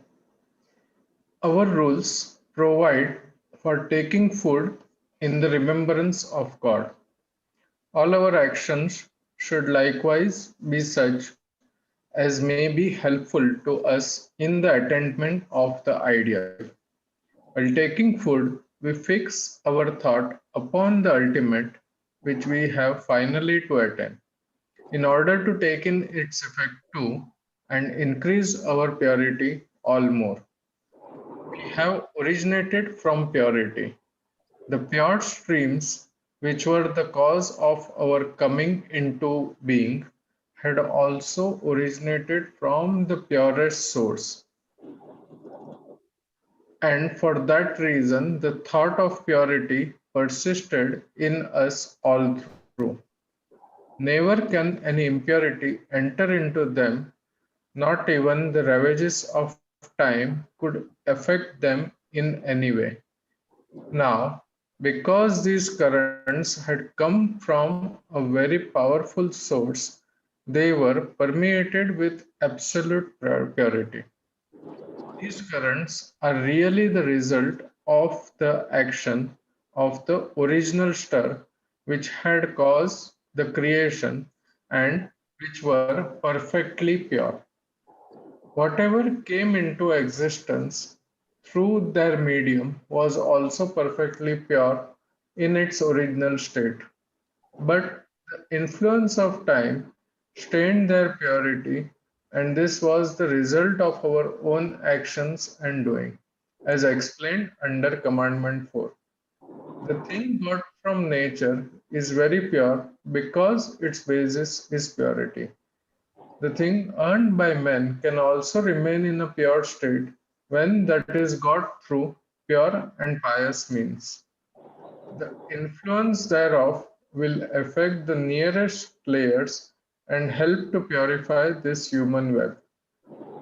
Our rules provide for taking food in the remembrance of God. All our actions should likewise be such as may be helpful to us in the attainment of the ideal. While taking food, we fix our thought upon the ultimate which we have finally to attain, in order to take in its effect too and increase our purity all more. We have originated from purity. The pure streams, which were the cause of our coming into being, had also originated from the purest source. And for that reason, the thought of purity persisted in us all through. Never can any impurity enter into them, not even the ravages of time could affect them in any way. Now, because these currents had come from a very powerful source, they were permeated with absolute purity. These currents are really the result of the action of the original star which had caused the creation and which were perfectly pure. Whatever came into existence through their medium was also perfectly pure in its original state. But the influence of time stained their purity, and this was the result of our own actions and doing, as explained under Commandment 4. The thing got from nature is very pure because its basis is purity. The thing earned by men can also remain in a pure state when that is got through pure and pious means. The influence thereof will affect the nearest layers and help to purify this human web.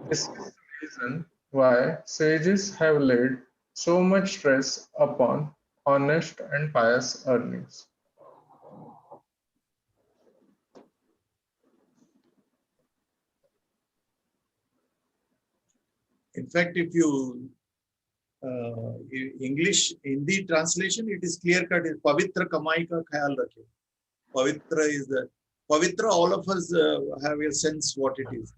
This is the reason why sages have laid so much stress upon honest and pious earnings. In fact, if you English Hindi translation, it is clear cut. Pavitra kamai ka khayal rakhe. Pavitra is the Pavitra. All of us have a sense what it is.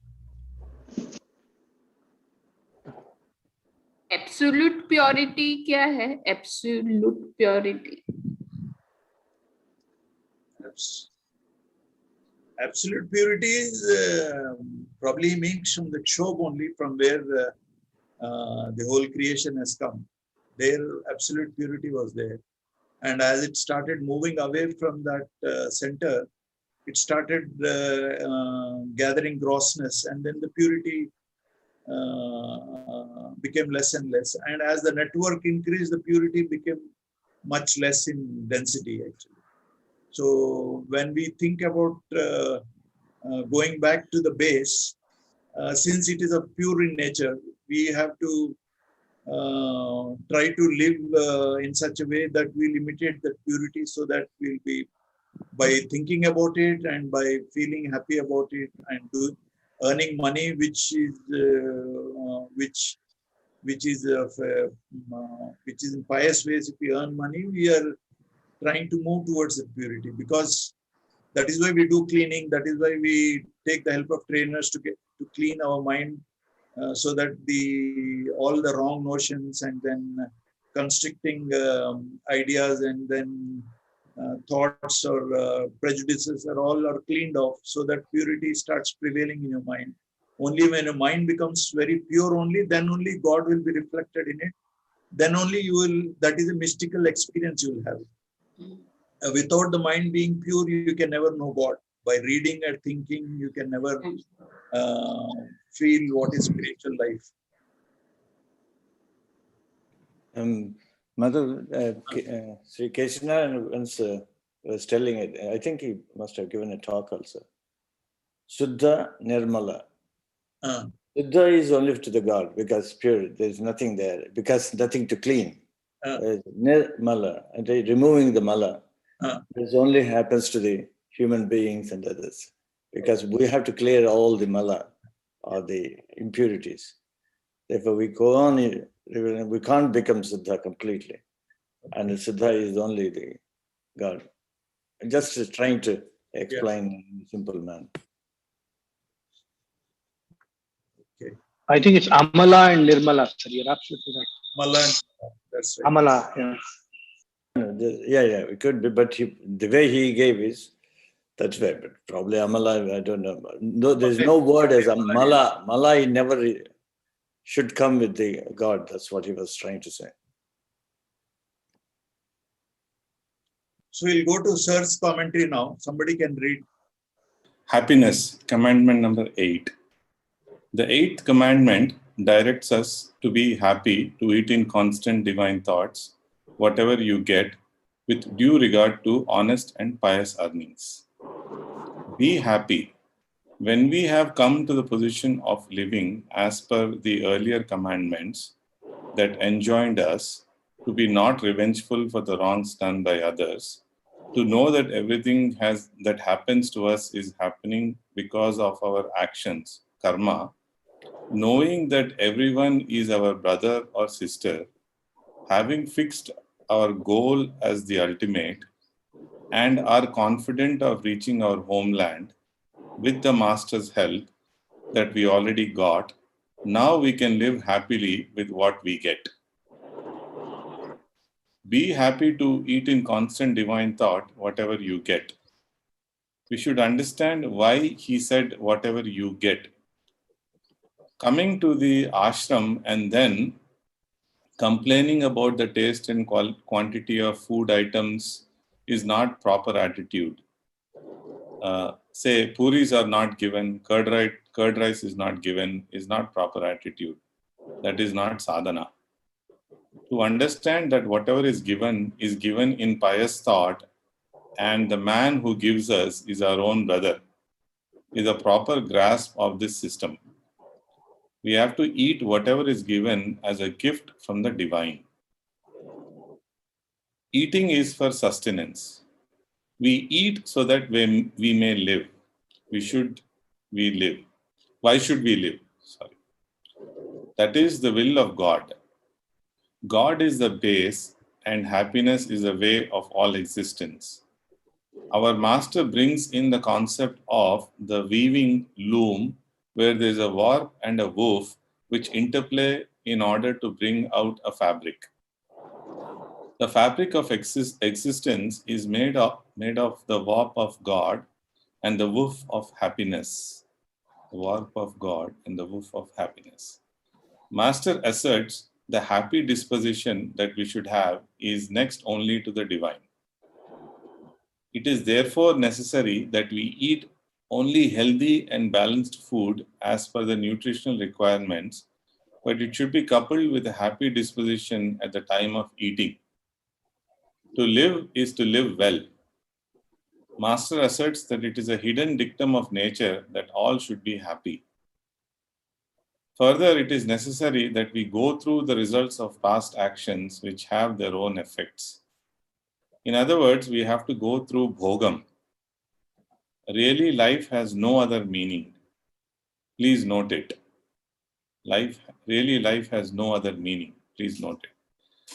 Absolute purity क्या है? Absolute purity. Absolute purity is probably means from the Kshobh only, from where the whole creation has come. There, absolute purity was there. And as it started moving away from that center, it started gathering grossness, and then the purity became less and less. And as the network increased, the purity became much less in density, actually. So when we think about going back to the base, since it is a pure in nature, we have to try to live in such a way that we imitate that purity, so that we'll be, by thinking about it and by feeling happy about it and earning money, which is in pious ways. If we earn money, we are trying to move towards the purity, because that is why we do cleaning. That is why we take the help of trainers to clean our mind, so that all the wrong notions and then constricting ideas and then thoughts or prejudices are cleaned off, so that purity starts prevailing in your mind. Only when your mind becomes very pure, then only God will be reflected in it. Then only that is a mystical experience you will have. Without the mind being pure, you can never know God. By reading and thinking, you can never feel what is spiritual life. Mother, Sri KCN once was telling it, I think he must have given a talk also. Suddha Nirmala. Suddha is only to the God, because pure, there's nothing there, because nothing to clean. Nirmala, and removing the mala, this only happens to the human beings and others, because we have to clear all the mala, or the impurities. Therefore, we go on, we can't become Siddha completely. And Siddha is only the God. Just trying to explain in a simple manner. Okay. I think it's Amala and Nirmala, sir. You're absolutely right. Mala, that's right. Amala, yeah. Yeah, it could be, but the way he gave is, that's right, but probably Amala, I don't know. No, there's no word as Amala. Mala, he never should come with the God. That's what he was trying to say. So we'll go to Sir's commentary now. Somebody can read. Happiness, commandment number 8. The 8th commandment directs us to be happy, to eat in constant divine thoughts, whatever you get, with due regard to honest and pious earnings. Be happy. When we have come to the position of living as per the earlier commandments that enjoined us to be not revengeful for the wrongs done by others, to know that everything that happens to us is happening because of our actions, karma, knowing that everyone is our brother or sister, having fixed our goal as the ultimate, and are confident of reaching our homeland with the Master's help that we already got, now we can live happily with what we get. Be happy to eat in constant divine thought whatever you get. We should understand why he said whatever you get. Coming to the ashram and then complaining about the taste and quantity of food items is not proper attitude. Say puris are not given, curd rice is not given, is not proper attitude. That is not sadhana. To understand that whatever is given in pious thought, and the man who gives us is our own brother, is a proper grasp of this system. We have to eat whatever is given as a gift from the divine. Eating is for sustenance. We eat so that we may live. Why should we live? Sorry. That is the will of God. God is the base and happiness is the way of all existence. Our master brings in the concept of the weaving loom where there is a warp and a woof which interplay in order to bring out a fabric. The fabric of existence is made of the warp of God and the woof of happiness. The warp of God and the woof of happiness. Master asserts the happy disposition that we should have is next only to the divine. It is therefore necessary that we eat only healthy and balanced food as per the nutritional requirements, but it should be coupled with a happy disposition at the time of eating. To live is to live well. Master asserts that it is a hidden dictum of nature that all should be happy. Further, it is necessary that we go through the results of past actions which have their own effects. In other words, we have to go through bhogam. Really, life has no other meaning. Please note it. Life has no other meaning. Please note it.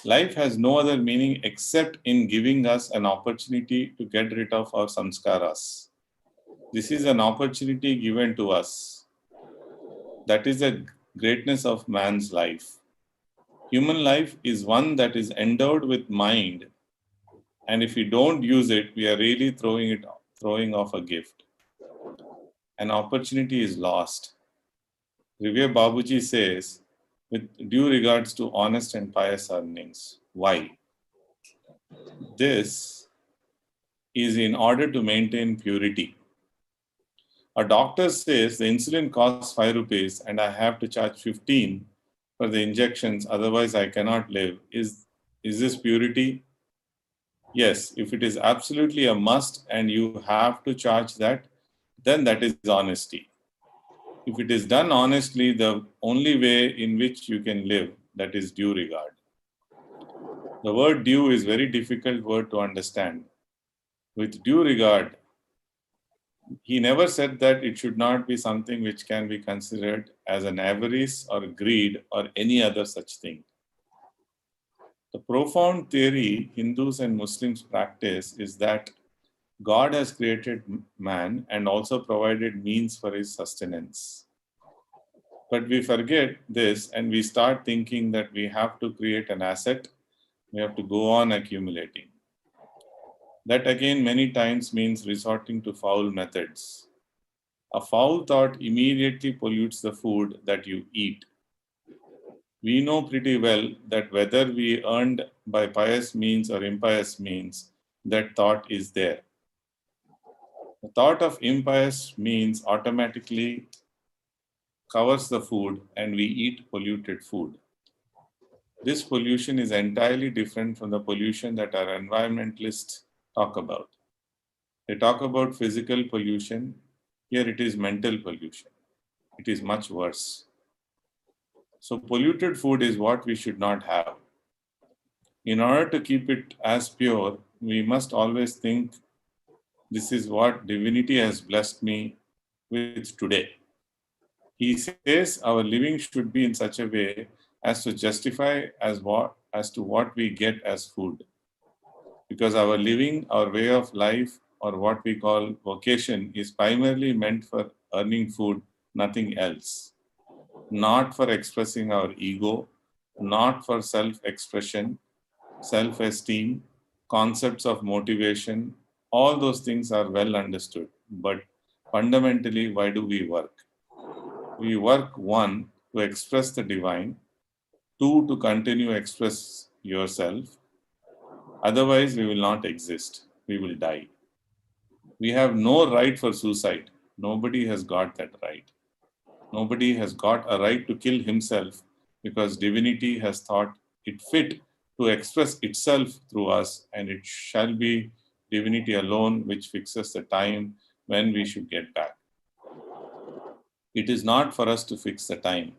Life has no other meaning except in giving us an opportunity to get rid of our samskaras. This is an opportunity given to us. That is the greatness of man's life. Human life is one that is endowed with mind, and if we don't use it, we are really throwing off a gift. An opportunity is lost. Revere Babuji says, with due regards to honest and pious earnings. Why? This is in order to maintain purity. A doctor says the insulin costs 5 rupees and I have to charge 15 for the injections, otherwise I cannot live. Is this purity? Yes, if it is absolutely a must and you have to charge that, then that is honesty. If it is done honestly, the only way in which you can live, that is due regard. The word due is very difficult word to understand. With due regard, He never said that it should not be something which can be considered as an avarice or greed or any other such thing. The profound theory Hindus and Muslims practice is that God has created man and also provided means for his sustenance. But we forget this and we start thinking that we have to create an asset, we have to go on accumulating. That again many times means resorting to foul methods. A foul thought immediately pollutes the food that you eat. We know pretty well that whether we earned by pious means or impious means, that thought is there. The thought of impious means automatically covers the food and we eat polluted food. This pollution is entirely different from the pollution that our environmentalists talk about. They talk about physical pollution. Here it is mental pollution. It is much worse. So polluted food is what we should not have. In order to keep it as pure, we must always think, this is what divinity has blessed me with today. He says our living should be in such a way as to justify as to what we get as food. Because our living, our way of life, or what we call vocation is primarily meant for earning food, nothing else. Not for expressing our ego, not for self-expression, self-esteem, concepts of motivation. All those things are well understood. But fundamentally, why do we work? We work, one, to express the divine, two, to continue to express yourself. Otherwise, we will not exist. We will die. We have no right for suicide. Nobody has got that right. Nobody has got a right to kill himself because divinity has thought it fit to express itself through us, and it shall be divinity alone which fixes the time when we should get back. It is not for us to fix the time.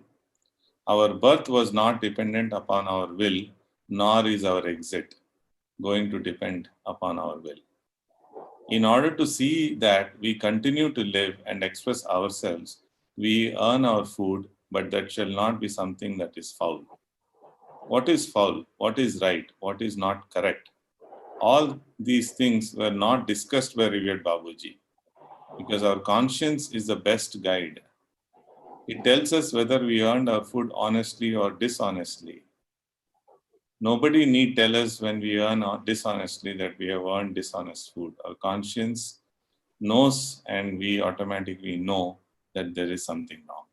Our birth was not dependent upon our will, nor is our exit going to depend upon our will. In order to see that we continue to live and express ourselves, we earn our food, but that shall not be something that is foul. What is foul? What is right? What is not correct? All these things were not discussed by Revered Babuji, because our conscience is the best guide. It tells us whether we earned our food honestly or dishonestly. Nobody need tell us when we earn dishonestly that we have earned dishonest food. Our conscience knows, and we automatically know that there is something wrong.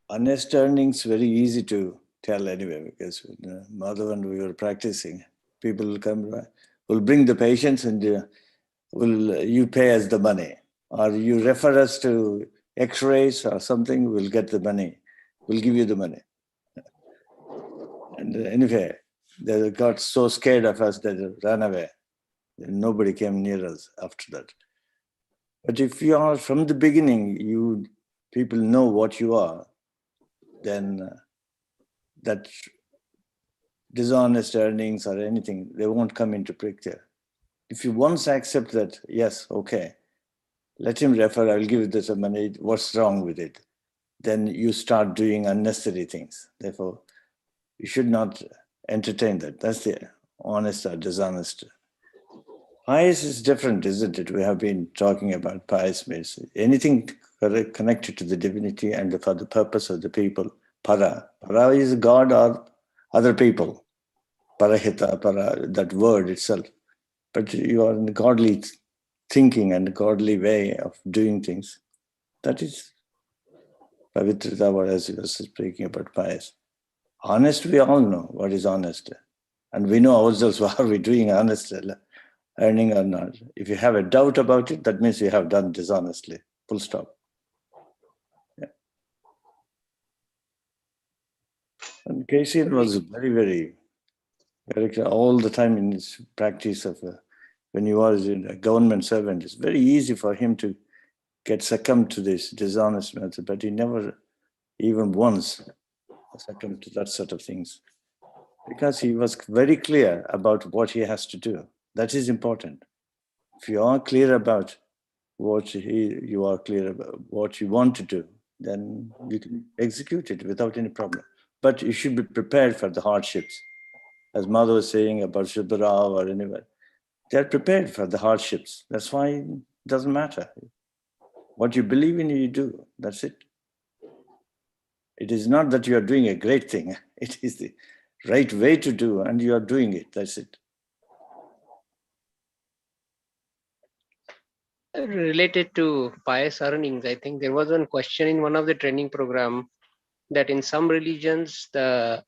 Honest earnings very easy to tell anyway, because Madhavan we were practicing, people will come, will bring the patients and will you pay us the money, or you refer us to X-rays or something, we'll get the money, we'll give you the money. And anyway, they got so scared of us that they ran away. And nobody came near us after that. But if you are from the beginning, people know what you are, then that dishonest earnings or anything, they won't come into picture. If you once accept that, yes, okay, let him refer, I'll give you this money, what's wrong with it? Then you start doing unnecessary things. Therefore, you should not entertain that. That's the honest or dishonest. Pious is different, isn't it? We have been talking about pious means anything connected to the divinity and for the purpose of the people. Para. Para is God or other people. Parahita, para, that word itself. But you are in the godly thinking and godly way of doing things. That is Pavitrita, as you were speaking about pious. Honest, we all know what is honest. And we know ourselves, are we doing honest, earning or not? If you have a doubt about it, that means you have done dishonestly. Full stop. Yeah. And KCN was very clear all the time in his practice of when he was a government servant. It's very easy for him to get succumbed to this dishonest method, but he never even once succumbed to that sort of things, because he was very clear about what he has to do. That is important. If you are clear about you are clear about what you want to do, then you can execute it without any problem. But you should be prepared for the hardships. As Madhu was saying about Subbarao or anyone, they're prepared for the hardships. That's why it doesn't matter. What you believe in, you do. That's it. It is not that you are doing a great thing. It is the right way to do, and you are doing it. That's it. Related to pious earnings, I think there was one question in one of the training program that in some religions, the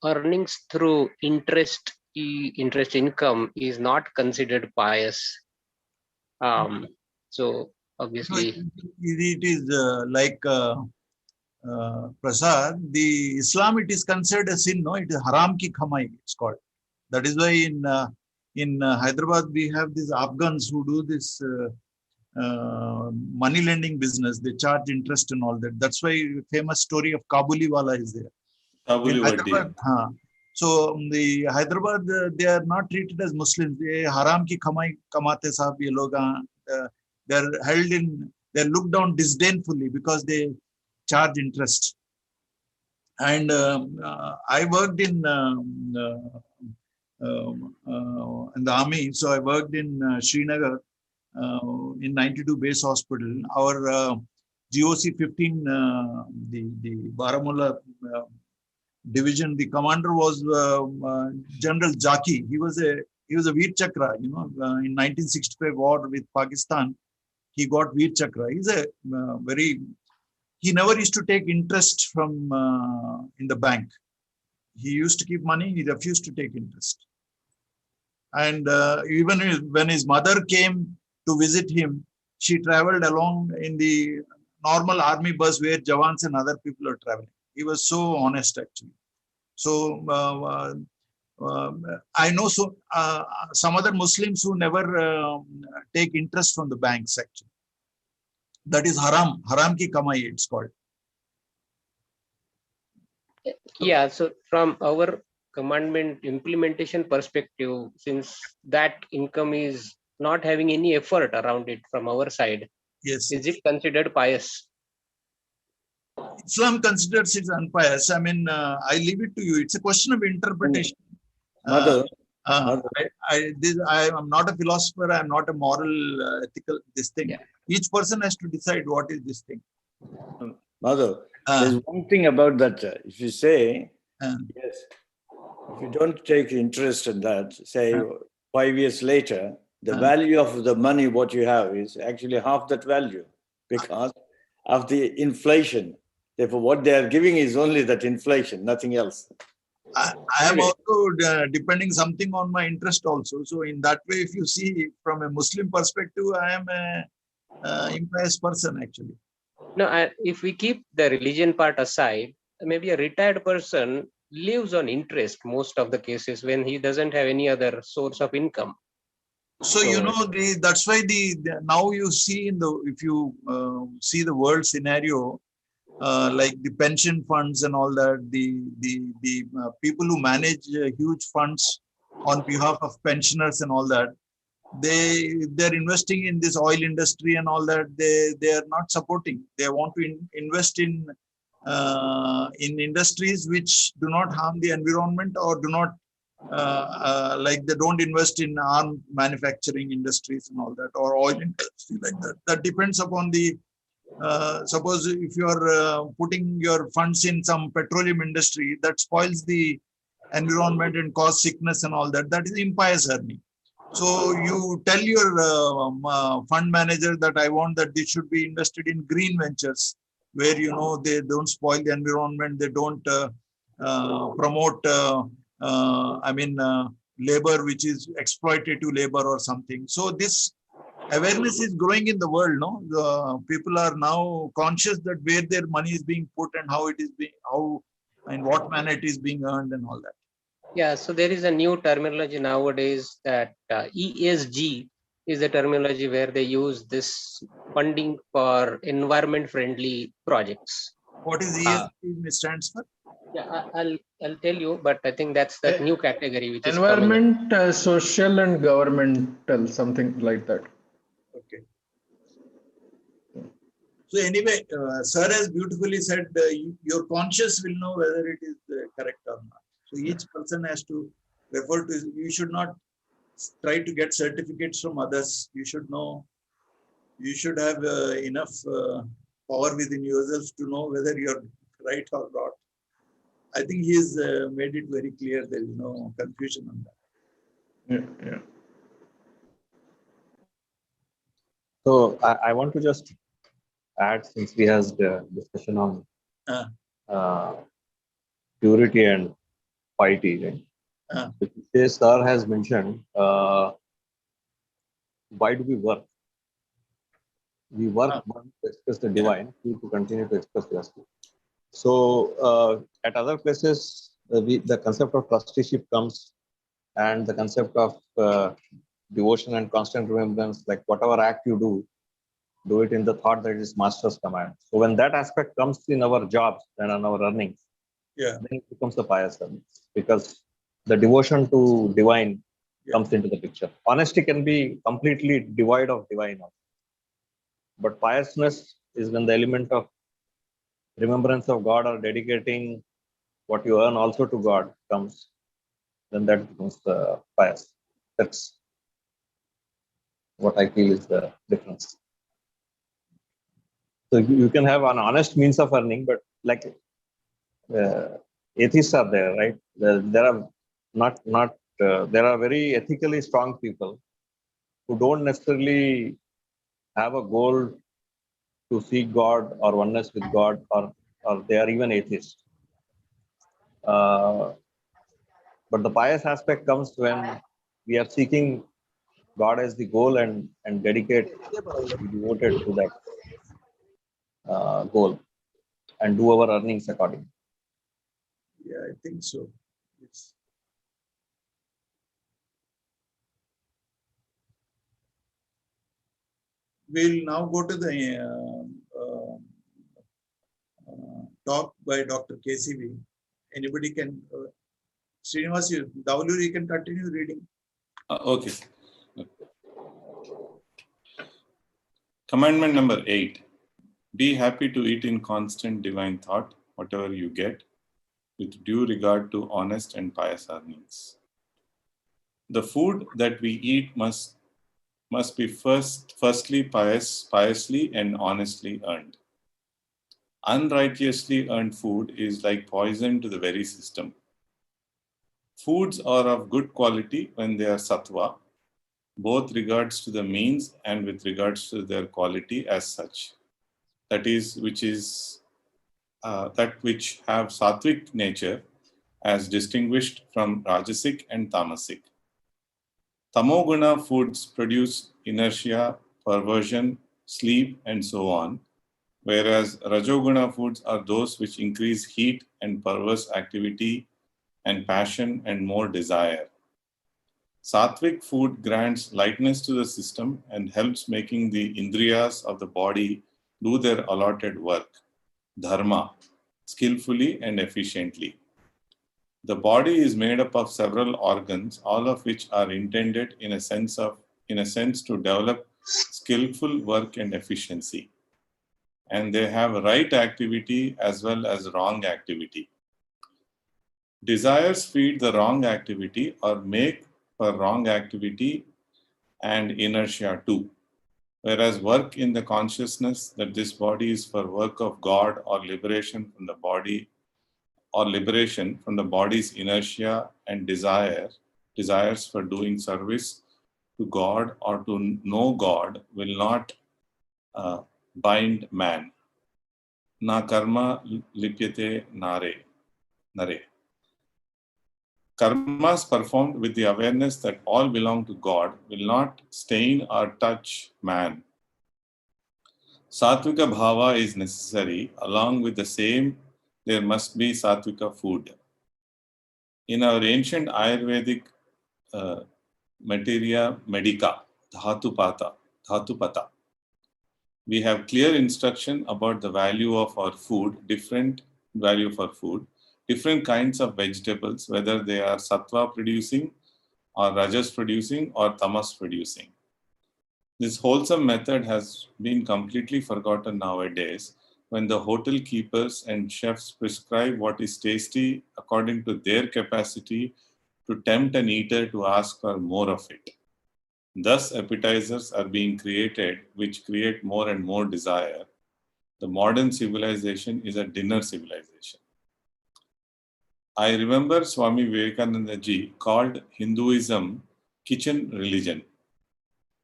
earnings through interest income is not considered pious. So obviously, it is like Prasad, the Islam, it is considered a sin, no? It is haram ki khamai, it's called. That is why in Hyderabad we have these Afghans who do this money lending business. They charge interest and all that. That's why famous story of Kabuli wala is there. Kabuli Hyderabad, so the Hyderabad, they are not treated as Muslims. They haram ki khamai kamate sahab ye log. They're held in, they're looked down disdainfully because they charge interest. And I worked in the army, so I worked in Srinagar in 92 base hospital. Our GOC 15, the Baramulla division, the commander was General Jaki. He was a Veer Chakra, you know, in 1965 war with Pakistan. He got Veer Chakra. He's a he never used to take interest from in the bank. He used to keep money. He refused to take interest. And even when his mother came to visit him, she traveled along in the normal army bus where Jawans and other people are traveling. He was so honest, actually. So I know some other Muslims who never take interest from the banks, actually. That is haram ki kamai, it's called. yeah. So from our commandment implementation perspective, since that income is not having any effort around it from our side, yes, is it considered pious? Islam considers it unpious. I mean, I leave it to you. It's a question of interpretation. Mother, I am not a philosopher. I am not a moral, ethical, this thing. Yeah. Each person has to decide what is this thing. Mother, there's one thing about that. If you say, yes, if you don't take interest in that, say 5 years later, the value of the money, what you have is actually half that value because of the inflation. Therefore, what they are giving is only that inflation, nothing else. I am also depending something on my interest also. So in that way, if you see from a Muslim perspective, I am a impious person actually. No, if we keep the religion part aside, maybe a retired person lives on interest most of the cases when he doesn't have any other source of income. So you know, that's why now you see if you see the world scenario. Like the pension funds and all that, the people who manage huge funds on behalf of pensioners and all that, they're investing in this oil industry and all that. They are not supporting. They want to invest in industries which do not harm the environment or do not like they don't invest in arm manufacturing industries and all that, or oil industry like that. That depends upon the suppose if you are putting your funds in some petroleum industry that spoils the environment and cause sickness and all that, that is impious earning. So you tell your fund manager that I want that this should be invested in green ventures where, you know, they don't spoil the environment, they don't promote labor which is exploitative labor or something. So this awareness is growing in the world, no? People are now conscious that where their money is being put and how it is being, how in what manner it is being earned and all that. Yeah, so there is a new terminology nowadays that ESG is the terminology where they use this funding for environment friendly projects. What is ESG stands for? Yeah, I'll tell you, but I think that's the new category which is Environment, social and governmental, something like that. Okay. So anyway, sir has beautifully said, your conscience will know whether it is correct or not. So each person has to refer to, you should not try to get certificates from others. You should know, you should have enough power within yourself to know whether you're right or not. I think he has made it very clear. There is no confusion on that. Yeah. So I want to just add, since we had the discussion on purity and piety, right? Sir has mentioned, why do we work? We work one to express the divine, two to continue to express the rest. So at other places, the concept of trusteeship comes, and the concept of devotion and constant remembrance, like whatever act you do it in the thought that it is master's command. So when that aspect comes in our jobs and on our earnings, then it becomes the pious earnings, because the devotion to divine comes into the picture. Honesty can be completely devoid of divine, but piousness is when the element of remembrance of God or dedicating what you earn also to God comes, then that becomes pious. That's what I feel is the difference. So you can have an honest means of earning, but like atheists are there, right? There are there are very ethically strong people who don't necessarily have a goal to seek God or oneness with God, or they are even atheists. But the pious aspect comes when we are seeking God as the goal and dedicate, be devoted to that goal and do our earnings accordingly. Yeah, I think so. Yes. We'll now go to the talk by Dr. KCV. Anybody can, Srinivas, you can continue reading. Okay. Commandment number 8. Be happy to eat in constant divine thought, whatever you get, with due regard to honest and pious earnings. The food that we eat must be firstly piously and honestly earned. Unrighteously earned food is like poison to the very system. Foods are of good quality when they are sattva, both regards to the means and with regards to their quality as such. That is, that which have sattvic nature as distinguished from rajasic and tamasic. Tamoguna foods produce inertia, perversion, sleep, and so on, whereas Rajoguna foods are those which increase heat and perverse activity and passion and more desire. Sattvic food grants lightness to the system and helps making the indriyas of the body do their allotted work, dharma, skillfully and efficiently. The body is made up of several organs, all of which are intended in a sense to develop skillful work and efficiency. And they have right activity as well as wrong activity. Desires feed the wrong activity or make for wrong activity and inertia too. Whereas work in the consciousness that this body is for work of God or liberation from the body, or liberation from the body's inertia and desires for doing service to God or to know God will not bind man. Na karma lipyate nare. Karmas performed with the awareness that all belong to God will not stain or touch man. Sattvika bhava is necessary along with the same there must be Satvika food. In our ancient Ayurvedic materia medica, Dhatupata, we have clear instruction about the value of our food, different value of our food, different kinds of vegetables, whether they are sattva producing or rajas producing or tamas producing. This wholesome method has been completely forgotten nowadays when the hotel keepers and chefs prescribe what is tasty according to their capacity to tempt an eater to ask for more of it. Thus, appetizers are being created which create more and more desire. The modern civilization is a dinner civilization. I remember Swami Vivekananda ji called Hinduism kitchen religion.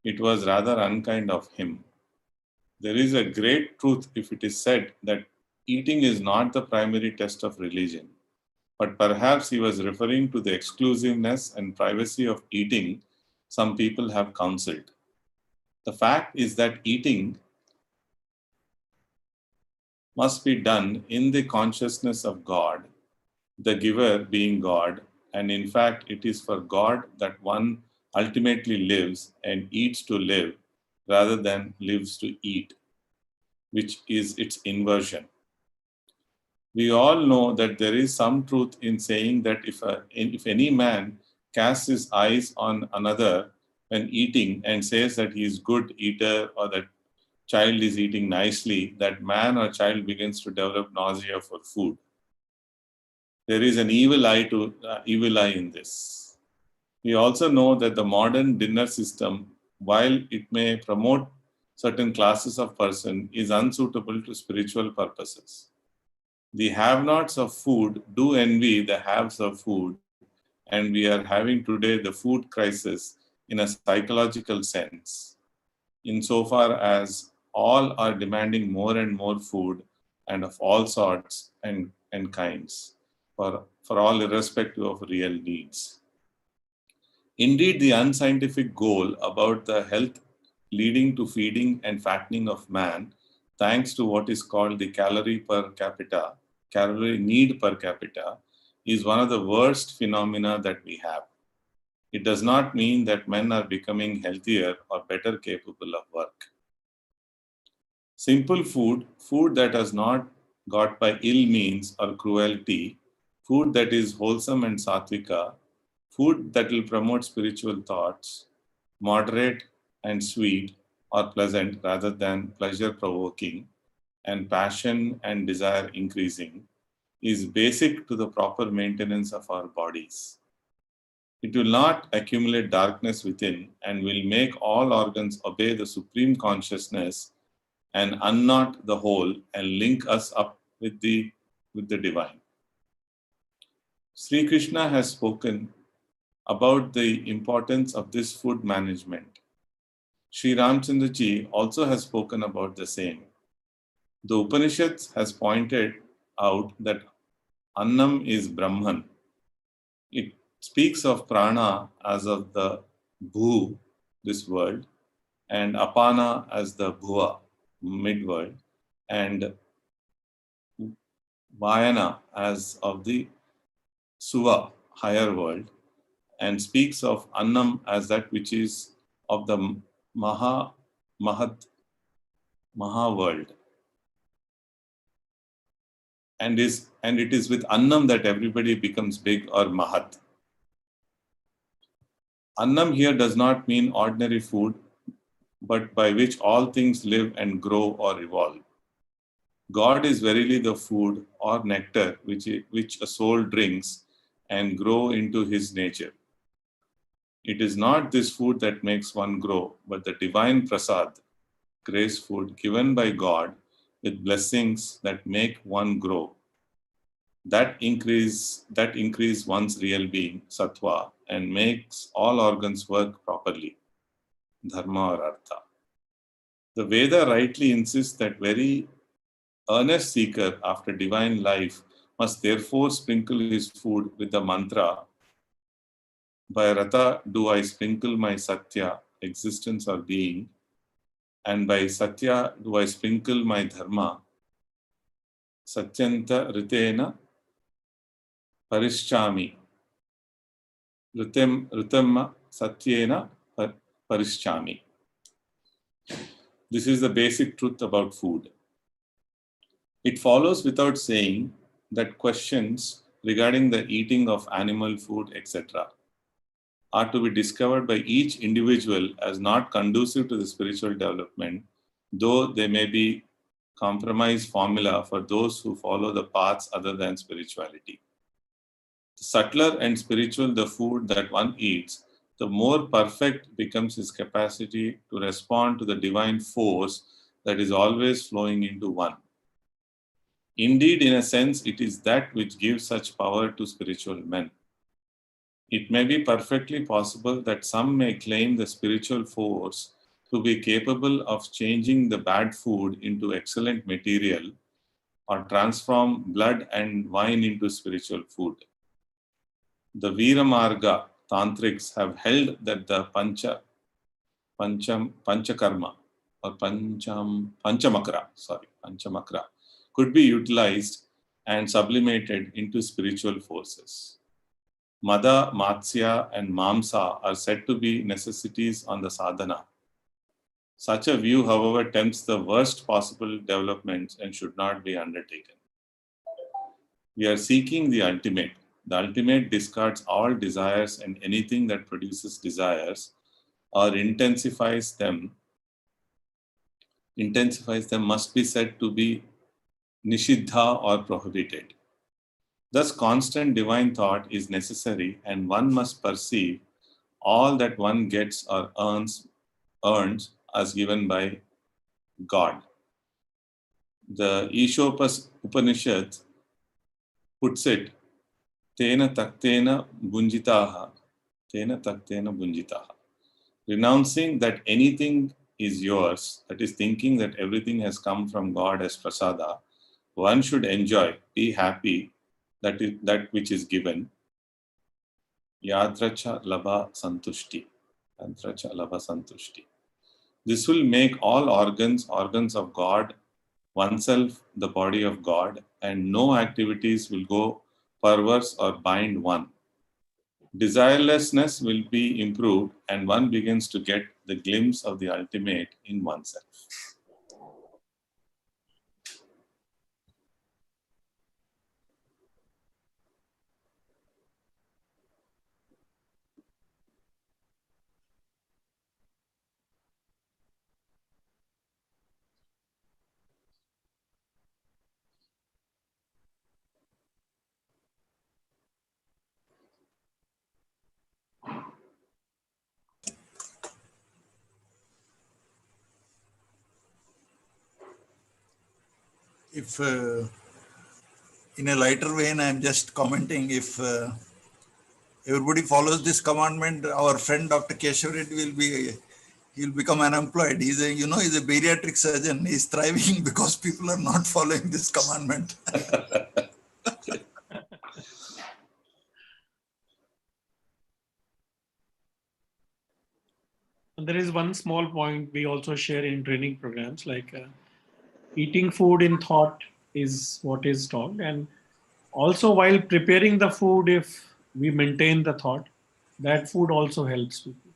It was rather unkind of him. There is a great truth if it is said that eating is not the primary test of religion, but perhaps he was referring to the exclusiveness and privacy of eating some people have counseled. The fact is that eating must be done in the consciousness of God, the giver being God, and in fact it is for God that one ultimately lives and eats to live rather than lives to eat, which is its inversion. We all know that there is some truth in saying that if any man casts his eyes on another when eating and says that he is good eater or that child is eating nicely, that man or child begins to develop nausea for food. There is an evil eye in this. We also know that the modern dinner system, while it may promote certain classes of person, is unsuitable to spiritual purposes. The have-nots of food do envy the haves of food, and we are having today the food crisis in a psychological sense, insofar as all are demanding more and more food and of all sorts and kinds, for all irrespective of real needs. Indeed, the unscientific goal about the health leading to feeding and fattening of man, thanks to what is called the calorie need per capita, is one of the worst phenomena that we have. It does not mean that men are becoming healthier or better capable of work. Simple food that has not got by ill means or cruelty, food that is wholesome and sattvika, food that will promote spiritual thoughts, moderate and sweet or pleasant rather than pleasure-provoking, and passion and desire increasing, is basic to the proper maintenance of our bodies. It will not accumulate darkness within and will make all organs obey the supreme consciousness and unknot the whole and link us up with the divine. Sri Krishna has spoken about the importance of this food management. Sri Ramchandraji also has spoken about the same. The Upanishads has pointed out that Annam is Brahman. It speaks of prana as of the bhu, this world, and apana as the bhuva, mid-world, and vayana as of the suva, higher world, and speaks of annam as that which is of the maha world. And it is with annam that everybody becomes big or mahat. Annam here does not mean ordinary food, but by which all things live and grow or evolve. God is verily the food or nectar which a soul drinks and grow into his nature. It is not this food that makes one grow, but the divine prasad, grace food given by God with blessings that make one grow. That increase one's real being, sattva, and makes all organs work properly, dharma or artha. The Veda rightly insists that very earnest seeker after divine life must therefore sprinkle his food with the mantra, by Rata do I sprinkle my Satya, existence or being, and by Satya do I sprinkle my Dharma, satyanta ritena parischami. Ritamma satyena parischami. This is the basic truth about food. It follows without saying that questions regarding the eating of animal food, etc., are to be discovered by each individual as not conducive to the spiritual development, though they may be compromise formula for those who follow the paths other than spirituality. The subtler and spiritual the food that one eats, the more perfect becomes his capacity to respond to the divine force that is always flowing into one. Indeed, in a sense, it is that which gives such power to spiritual men. It may be perfectly possible that some may claim the spiritual force to be capable of changing the bad food into excellent material or transform blood and wine into spiritual food. The Viramarga tantrics have held that the panchakarma or panchamakra could be utilized and sublimated into spiritual forces. Mada, Matsya and Mamsa are said to be necessities on the sadhana. Such a view, however, tempts the worst possible developments and should not be undertaken. We are seeking the ultimate. The ultimate discards all desires, and anything that produces desires or intensifies them must be said to be nishiddha or prohibited. Thus, constant divine thought is necessary, and one must perceive all that one gets or earns as given by God. The Ishopas Upanishad puts it, Tena taktena bunjitaha, renouncing that anything is yours, that is, thinking that everything has come from God as prasada, one should enjoy, be happy, that which is given. Yadracha labha santushti. This will make all organs of God, oneself the body of God, and no activities will go perverse or bind one. Desirelessness will be improved, and one begins to get the glimpse of the ultimate in oneself. If in a lighter vein, I am just commenting, if everybody follows this commandment, our friend Dr. Keshav Reddy he'll become unemployed. He's a bariatric surgeon. He's thriving because people are not following this commandment. And there is one small point we also share in training programs, like eating food in thought is what is taught. And also while preparing the food, if we maintain the thought, that food also helps people.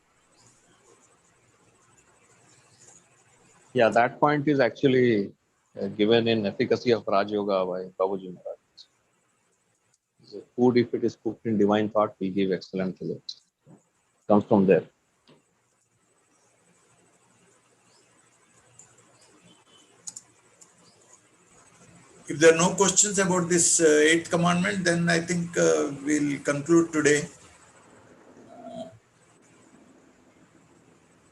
Yeah, that point is actually given in Efficacy of Raj Yoga by Babuji Maharaj. The food, if it is cooked in divine thought, will give excellent results. Comes from there. If there are no questions about this 8th commandment, then I think we'll conclude today.